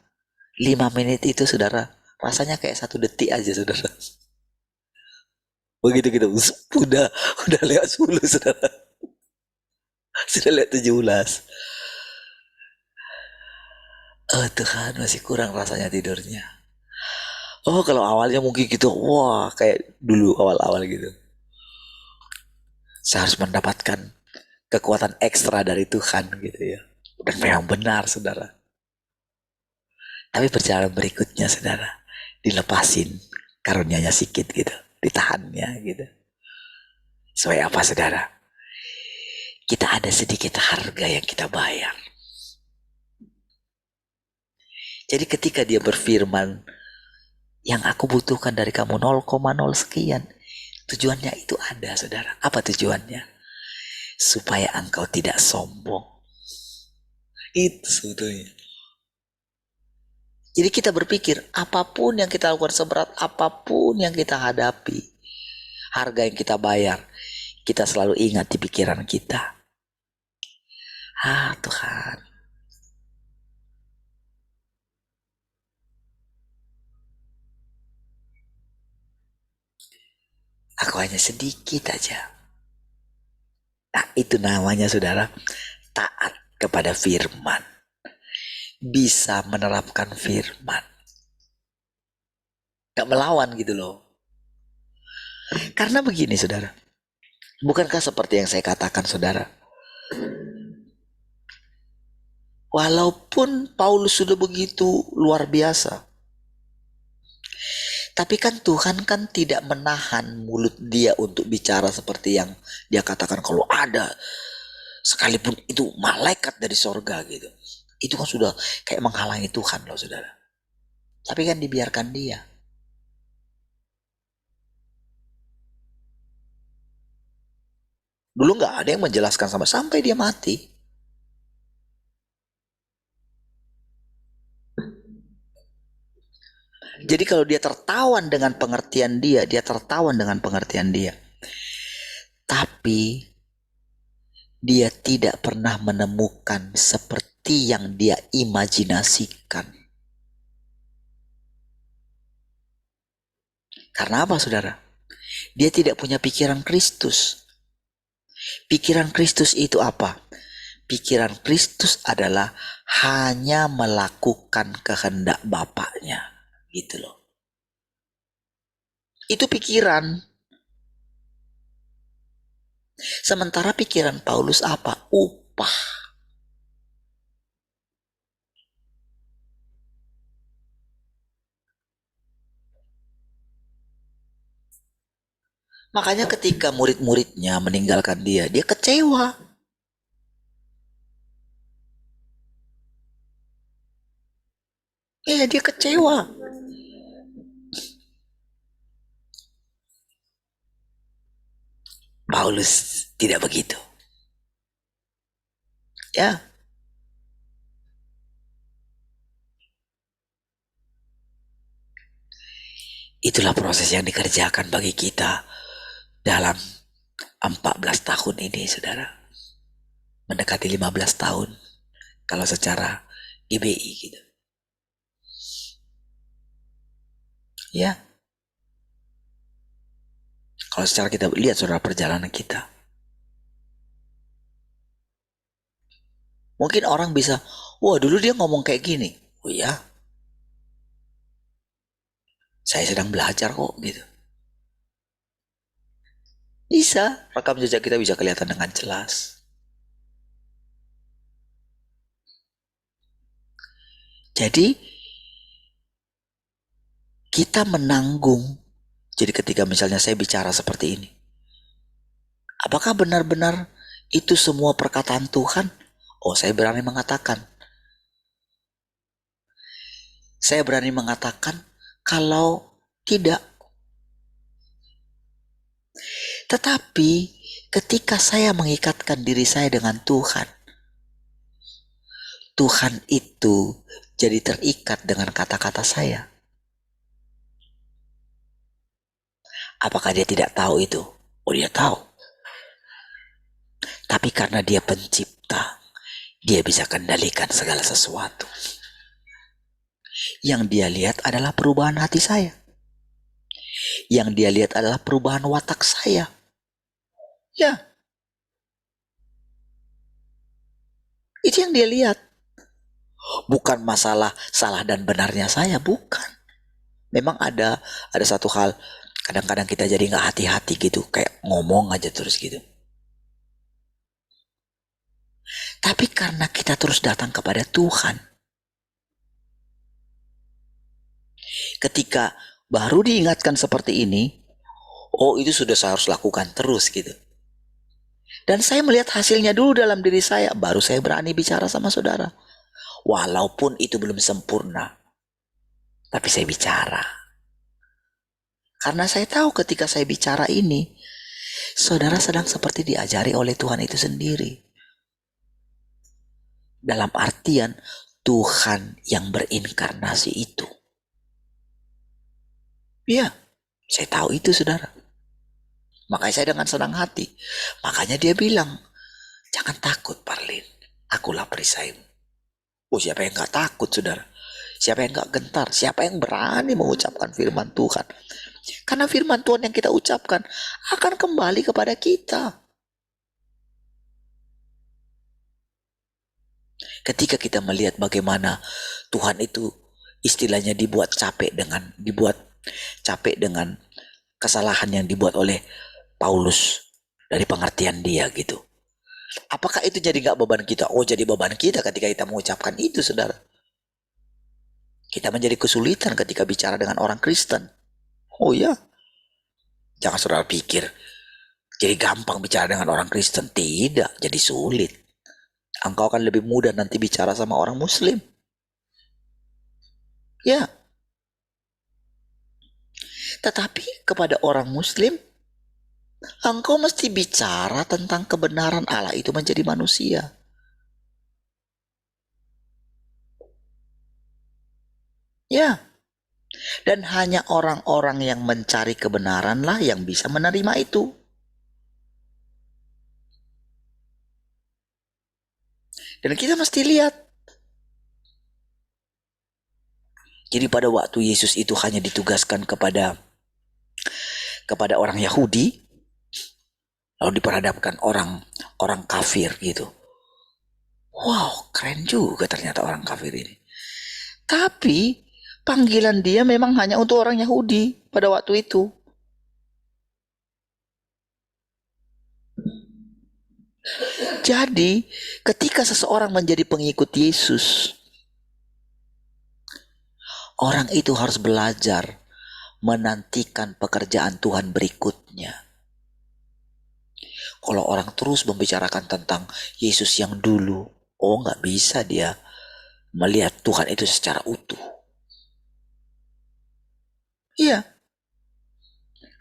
5 menit itu, saudara, rasanya kayak 1 detik aja, saudara. Begitu gitu, udah lewat 10, saudara. Sudah lewat 17. Oh Tuhan, masih kurang rasanya tidurnya. Oh kalau awalnya mungkin gitu, wah kayak dulu awal-awal gitu. Saya harus mendapatkan kekuatan ekstra dari Tuhan gitu ya. Dan memang benar, saudara. Tapi perjalanan berikutnya, saudara, dilepasin karunia-Nya sikit gitu, ditahannya gitu. Supaya apa, saudara? Kita ada sedikit harga yang kita bayar. Jadi ketika dia berfirman, yang aku butuhkan dari kamu 0,0 sekian, tujuannya itu ada, saudara. Apa tujuannya? Supaya engkau tidak sombong. Itu sebetulnya. Jadi kita berpikir, apapun yang kita lakukan, seberat apapun yang kita hadapi, harga yang kita bayar, kita selalu ingat di pikiran kita. Ah Tuhan, aku hanya sedikit aja. Nah itu namanya, saudara, taat kepada firman. bisa menerapkan firman. Gak melawan gitu loh. Karena begini saudara, bukankah seperti yang saya katakan saudara, walaupun Paulus sudah begitu luar biasa, tapi kan Tuhan kan tidak menahan mulut dia untuk bicara seperti yang dia katakan. Kalau ada, sekalipun itu malaikat dari sorga gitu, itu kan sudah kayak menghalangi Tuhan loh saudara. Tapi kan dibiarkan dia. Dulu gak ada yang menjelaskan sampai dia mati. Jadi kalau dia tertawan dengan pengertian dia tertawan dengan pengertian dia. Tapi dia tidak pernah menemukan seperti yang dia imajinasikan. Karena apa saudara? Dia tidak punya pikiran Kristus. Pikiran Kristus itu apa? Pikiran Kristus adalah hanya melakukan kehendak Bapaknya. Gitu loh. Itu pikiran. Sementara pikiran Paulus apa? Upah. Makanya ketika murid-muridnya meninggalkan dia kecewa. Iya, dia kecewa. Paulus tidak begitu. Ya. Itulah proses yang dikerjakan bagi kita dalam 14 tahun ini, saudara. Mendekati 15 tahun. Kalau secara GBI gitu. Ya. Kalau secara kita lihat saudara perjalanan kita. Mungkin orang bisa, wah dulu dia ngomong kayak gini. Oh ya, saya sedang belajar kok gitu. Bisa, rekam jejak kita bisa kelihatan dengan jelas. Jadi kita menanggung. Jadi ketika misalnya saya bicara seperti ini, apakah benar-benar itu semua perkataan Tuhan? Oh, saya berani mengatakan. Saya berani mengatakan kalau tidak. Tetapi ketika saya mengikatkan diri saya dengan Tuhan, Tuhan itu jadi terikat dengan kata-kata saya. Apakah dia tidak tahu itu? Oh, dia tahu. Tapi karena dia pencipta, dia bisa kendalikan segala sesuatu. Yang dia lihat adalah perubahan hati saya. Yang dia lihat adalah perubahan watak saya. Ya. Itu yang dia lihat. Bukan masalah salah dan benarnya saya, bukan. Memang ada satu hal, kadang-kadang kita jadi gak hati-hati gitu, kayak ngomong aja terus gitu. Tapi karena kita terus datang kepada Tuhan, ketika baru diingatkan seperti ini, oh itu sudah saya harus lakukan terus gitu. Dan saya melihat hasilnya dulu dalam diri saya, baru saya berani bicara sama saudara. Walaupun itu belum sempurna, tapi saya bicara. Karena saya tahu ketika saya bicara ini, saudara sedang seperti diajari oleh Tuhan itu sendiri. Dalam artian Tuhan yang berinkarnasi itu. Ya, saya tahu itu saudara. Makanya saya dengan senang hati. Makanya dia bilang, jangan takut Parlin, akulah perisaimu. Oh, siapa yang gak takut saudara? Siapa yang gak gentar? Siapa yang berani mengucapkan firman Tuhan? Karena firman Tuhan yang kita ucapkan akan kembali kepada kita. Ketika kita melihat bagaimana Tuhan itu istilahnya dibuat capek dengan kesalahan yang dibuat oleh Paulus dari pengertian dia gitu. Apakah itu jadi nggak beban kita? Oh, jadi beban kita ketika kita mengucapkan itu, saudara. Kita menjadi kesulitan ketika bicara dengan orang Kristen. Oh ya, jangan saudara pikir jadi gampang bicara dengan orang Kristen. Tidak, jadi sulit. Engkau akan lebih mudah nanti bicara sama orang Muslim. Ya. Tetapi kepada orang Muslim, engkau mesti bicara tentang kebenaran Allah itu menjadi manusia. Ya. Dan hanya orang-orang yang mencari kebenaranlah yang bisa menerima itu. Dan kita mesti lihat. Jadi pada waktu Yesus itu hanya ditugaskan kepada orang Yahudi, lalu diperhadapkan orang kafir gitu. Wow, keren juga ternyata orang kafir ini. Tapi panggilan dia memang hanya untuk orang Yahudi pada waktu itu. Jadi ketika seseorang menjadi pengikut Yesus, orang itu harus belajar menantikan pekerjaan Tuhan berikutnya. Kalau orang terus membicarakan tentang Yesus yang dulu, oh nggak bisa dia melihat Tuhan itu secara utuh. Iya,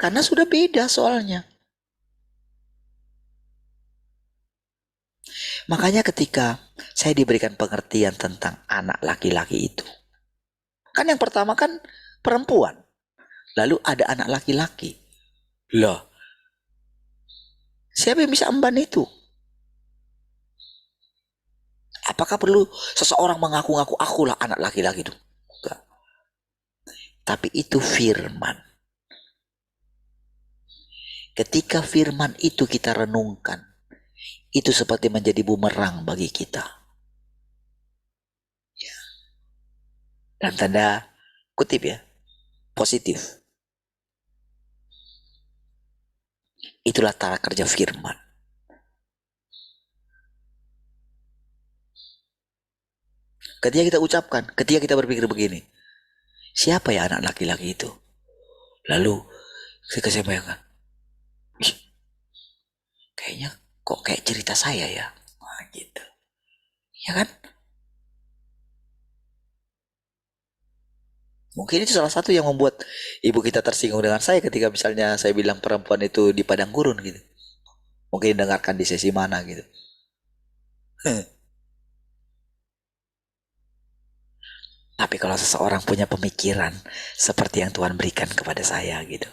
karena sudah beda soalnya. Makanya ketika saya diberikan pengertian tentang anak laki-laki itu, kan yang pertama kan perempuan, lalu ada anak laki-laki. Loh, siapa yang bisa emban itu? Apakah perlu seseorang mengaku-ngaku akulah anak laki-laki itu? Enggak. Tapi itu firman. Ketika firman itu kita renungkan, itu seperti menjadi bumerang bagi kita. Ya. Dan tanda kutip ya, positif. Itulah cara kerja firman. Ketika kita ucapkan, ketika kita berpikir begini, siapa ya anak laki-laki itu? Lalu saya bayangkan, kayaknya kok kayak cerita saya ya, nah, gitu, ya kan? Mungkin itu salah satu yang membuat ibu kita tersinggung dengan saya ketika misalnya saya bilang perempuan itu di padang gurun gitu. Mungkin dengarkan di sesi mana gitu. Tapi kalau seseorang punya pemikiran seperti yang Tuhan berikan kepada saya gitu,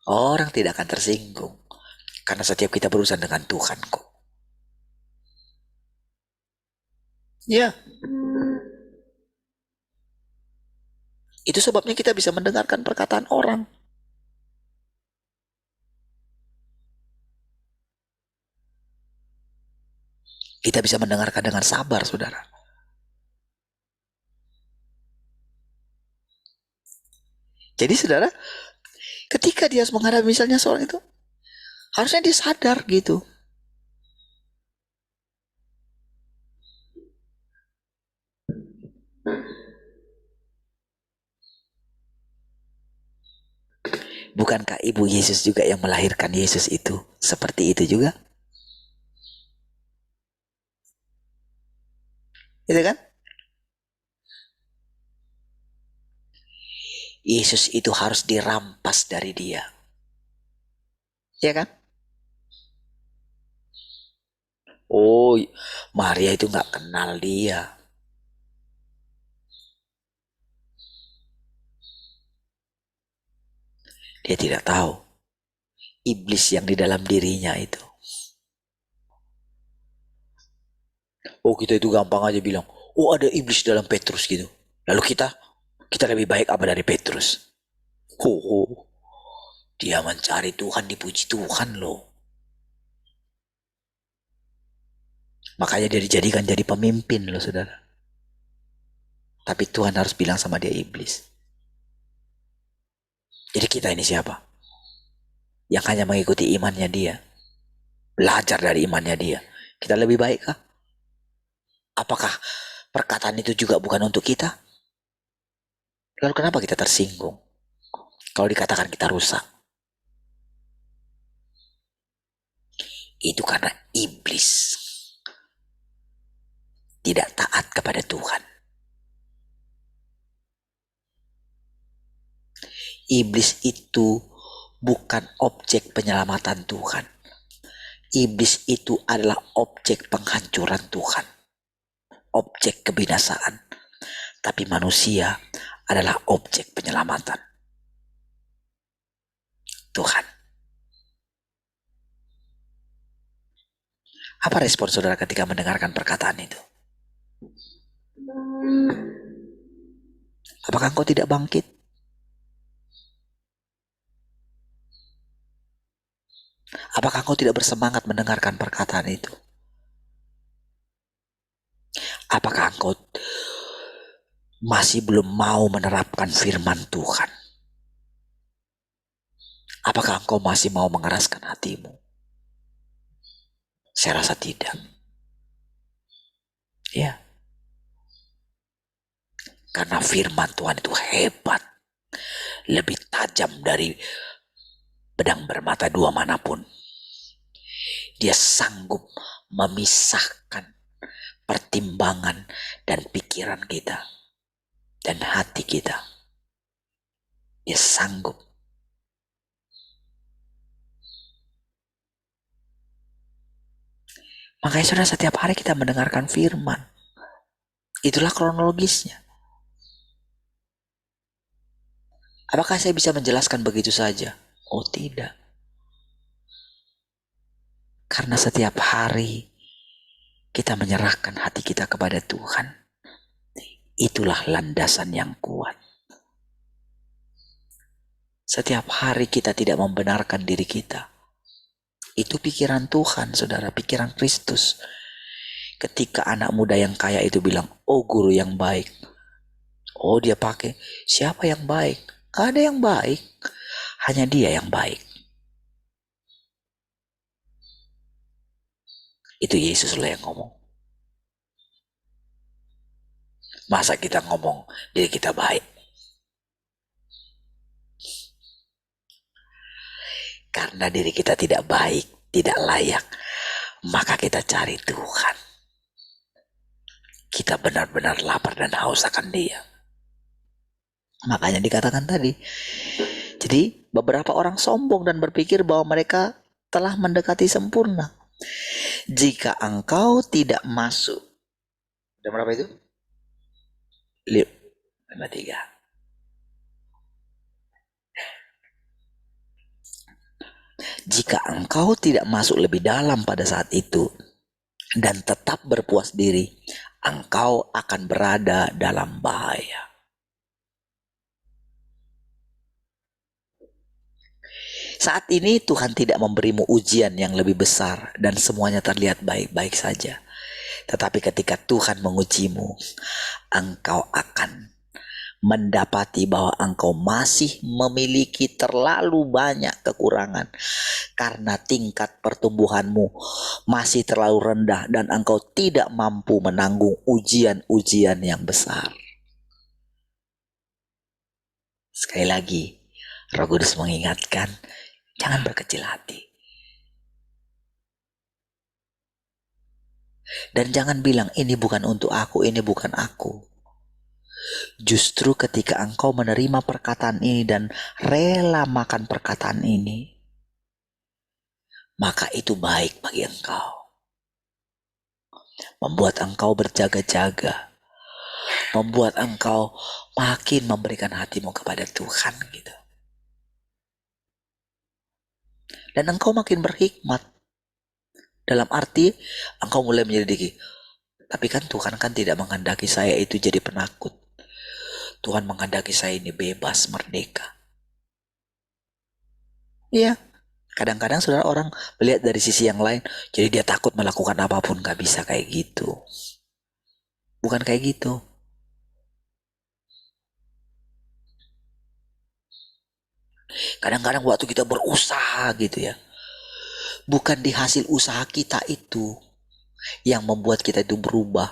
orang tidak akan tersinggung. Karena setiap kita berurusan dengan Tuhan kok. Ya. Itu sebabnya kita bisa mendengarkan perkataan orang. Kita bisa mendengarkan dengan sabar, saudara. Jadi saudara, ketika dia menghadapi misalnya seorang itu, harusnya dia sadar gitu. Bukankah Ibu Yesus juga yang melahirkan Yesus itu? Seperti itu juga? Gitu kan? Yesus itu harus dirampas dari dia. Ya kan? Oh, Maria itu gak kenal dia. Dia tidak tahu iblis yang di dalam dirinya itu. Oh, kita itu gampang aja bilang, oh ada iblis dalam Petrus gitu. Lalu kita lebih baik apa dari Petrus? Oh, dia mencari Tuhan, dipuji Tuhan loh. Makanya dia dijadikan jadi pemimpin loh saudara. Tapi Tuhan harus bilang sama dia, iblis. Jadi kita ini siapa? Yang hanya mengikuti imannya dia. Belajar dari imannya dia. Kita lebih baik kah? Apakah perkataan itu juga bukan untuk kita? Lalu kenapa kita tersinggung kalau dikatakan kita rusak? Itu karena iblis tidak taat kepada Tuhan. Iblis itu bukan objek penyelamatan Tuhan. Iblis itu adalah objek penghancuran Tuhan, objek kebinasaan. Tapi manusia adalah objek penyelamatan Tuhan. Apa respon saudara ketika mendengarkan perkataan itu? Apakah engkau tidak bangkit? Apakah engkau tidak bersemangat mendengarkan perkataan itu? Apakah engkau masih belum mau menerapkan firman Tuhan? Apakah engkau masih mau mengeraskan hatimu? Saya rasa tidak. Ya. Karena firman Tuhan itu hebat. Lebih tajam dari pedang bermata dua manapun. Dia sanggup memisahkan pertimbangan dan pikiran kita dan hati kita. Dia sanggup. Makanya saudara, setiap hari kita mendengarkan firman. Itulah kronologisnya. Apakah saya bisa menjelaskan begitu saja? Oh tidak. Karena setiap hari kita menyerahkan hati kita kepada Tuhan. Itulah landasan yang kuat. Setiap hari kita tidak membenarkan diri kita. Itu pikiran Tuhan, saudara, pikiran Kristus. Ketika anak muda yang kaya itu bilang, oh guru yang baik. Oh dia pakai, siapa yang baik? Gak ada yang baik. Hanya dia yang baik. Itu Yesus loh yang ngomong. Masa kita ngomong diri kita baik? Karena diri kita tidak baik, tidak layak, maka kita cari Tuhan. Kita benar-benar lapar dan haus akan Dia. Makanya dikatakan tadi. Jadi beberapa orang sombong dan berpikir bahwa mereka telah mendekati sempurna. Jika engkau tidak masuk. Jam berapa itu? 53. Jika engkau tidak masuk lebih dalam pada saat itu dan tetap berpuas diri, engkau akan berada dalam bahaya. Saat ini Tuhan tidak memberimu ujian yang lebih besar dan semuanya terlihat baik-baik saja. Tetapi ketika Tuhan mengujimu, engkau akan mendapati bahwa engkau masih memiliki terlalu banyak kekurangan karena tingkat pertumbuhanmu masih terlalu rendah dan engkau tidak mampu menanggung ujian-ujian yang besar. Sekali lagi, Roh Kudus mengingatkan, jangan berkecil hati. Dan jangan bilang ini bukan untuk aku, ini bukan aku. Justru ketika engkau menerima perkataan ini dan rela makan perkataan ini, maka itu baik bagi engkau. Membuat engkau berjaga-jaga. Membuat engkau makin memberikan hatimu kepada Tuhan gitu. Dan engkau makin berhikmat. Dalam arti engkau mulai menyelidiki. Tapi kan Tuhan kan tidak menghendaki saya itu jadi penakut. Tuhan menghendaki saya ini bebas, merdeka. Iya, Kadang-kadang saudara orang melihat dari sisi yang lain, jadi dia takut melakukan apapun. Gak bisa kayak gitu. Bukan kayak gitu. Kadang-kadang waktu kita berusaha gitu ya, bukan di hasil usaha kita itu yang membuat kita itu berubah,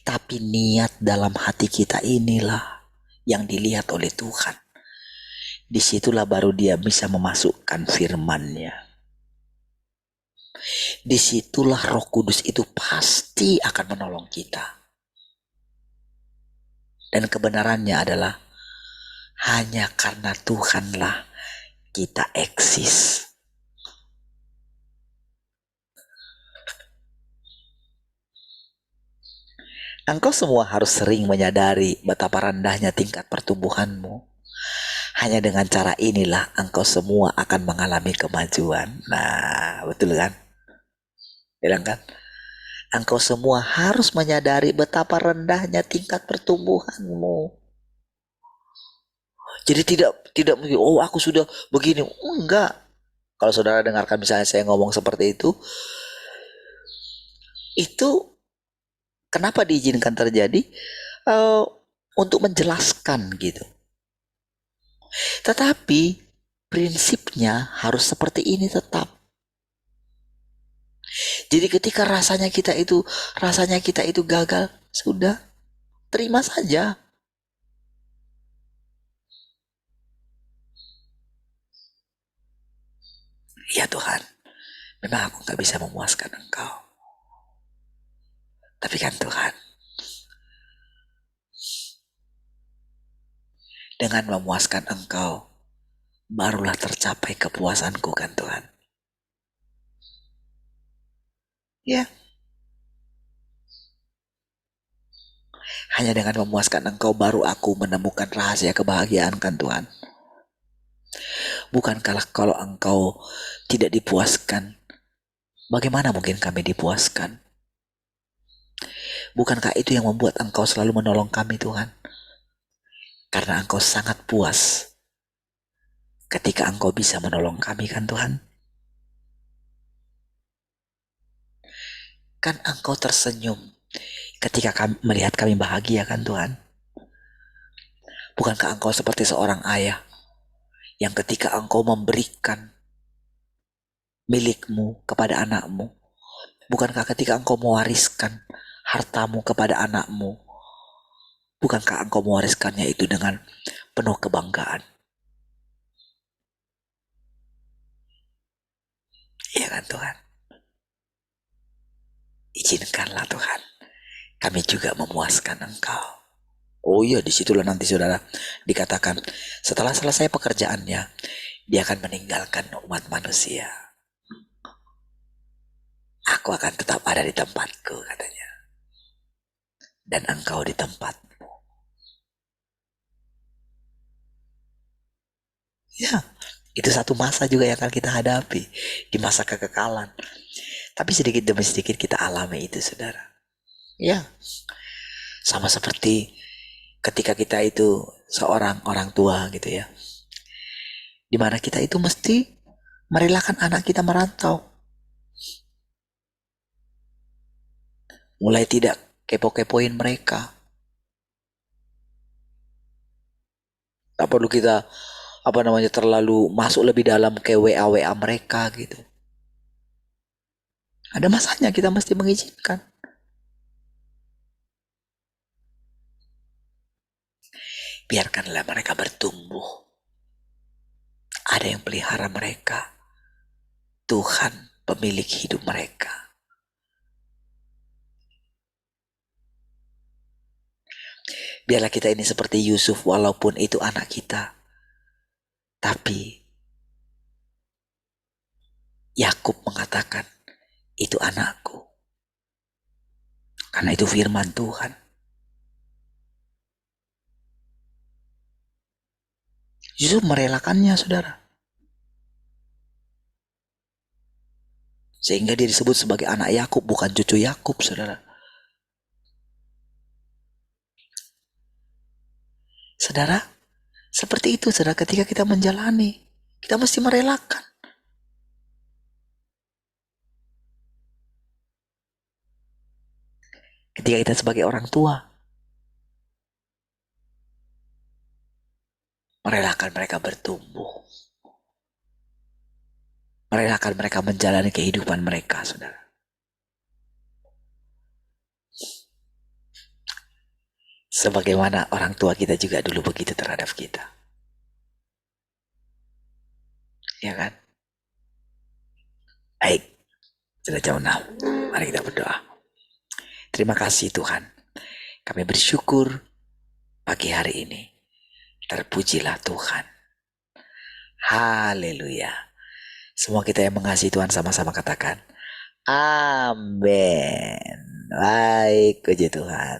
tapi niat dalam hati kita inilah yang dilihat oleh Tuhan. Disitulah baru dia bisa memasukkan firman-Nya. Disitulah Roh Kudus itu pasti akan menolong kita. Dan kebenarannya adalah hanya karena Tuhanlah kita eksis. Engkau semua harus sering menyadari betapa rendahnya tingkat pertumbuhanmu. Hanya dengan cara inilah engkau semua akan mengalami kemajuan. Nah, betul kan? Bilang kan? Engkau semua harus menyadari betapa rendahnya tingkat pertumbuhanmu. Jadi tidak mungkin, oh aku sudah begini. Enggak. Kalau saudara dengarkan misalnya saya ngomong seperti itu kenapa diizinkan terjadi? Untuk menjelaskan gitu. Tetapi prinsipnya harus seperti ini tetap. Jadi ketika rasanya kita itu gagal, sudah terima saja. Ya Tuhan, memang aku gak bisa memuaskan Engkau. Tapi kan Tuhan, dengan memuaskan Engkau, barulah tercapai kepuasanku kan Tuhan. Ya. Hanya dengan memuaskan Engkau baru aku menemukan rahasia kebahagiaan kan Tuhan. Bukankah kalau Engkau tidak dipuaskan, bagaimana mungkin kami dipuaskan? Bukankah itu yang membuat Engkau selalu menolong kami Tuhan? Karena Engkau sangat puas ketika Engkau bisa menolong kami kan Tuhan? Kan Engkau tersenyum ketika kami, melihat kami bahagia kan Tuhan? Bukankah Engkau seperti seorang ayah yang ketika Engkau memberikan milikmu kepada anakmu, bukankah ketika Engkau mewariskan hartamu kepada anakmu, bukankah Engkau mewariskannya itu dengan penuh kebanggaan? Iya kan Tuhan? Izinkanlah Tuhan, kami juga memuaskan Engkau. Oh iya, disitulah nanti saudara dikatakan setelah selesai pekerjaannya, dia akan meninggalkan umat manusia. Aku akan tetap ada di tempatku katanya. Dan engkau di tempatmu. Ya, itu satu masa juga yang akan kita hadapi. Di masa kekekalan. Tapi sedikit demi sedikit kita alami itu saudara. Ya, sama seperti ketika kita itu seorang orang tua gitu ya. Dimana kita itu mesti merelakan anak kita merantau. Mulai tidak kepo-kepoin mereka. Tak perlu kita terlalu masuk lebih dalam ke WA mereka gitu. Ada masanya kita mesti mengizinkan. Biarkanlah mereka bertumbuh. Ada yang pelihara mereka. Tuhan pemilik hidup mereka. Biarlah kita ini seperti Yusuf walaupun itu anak kita. Tapi Yakub mengatakan itu anakku. Karena itu firman Tuhan. Yusuf merelakannya saudara. Sehingga dia disebut sebagai anak Yakub bukan cucu Yakub saudara. Saudara, seperti itu saudara ketika kita menjalani. Kita mesti merelakan. Ketika kita sebagai orang tua merelakan mereka bertumbuh, merelakan mereka menjalani kehidupan mereka, saudara. Sebagaimana orang tua kita juga dulu begitu terhadap kita. Ya kan? Baik, sudah jam 6. Mari kita berdoa. Terima kasih Tuhan. Kami bersyukur pagi hari ini. Terpujilah Tuhan. Haleluya. Semua kita yang mengasihi Tuhan sama-sama katakan, amin. Baik, puji Tuhan.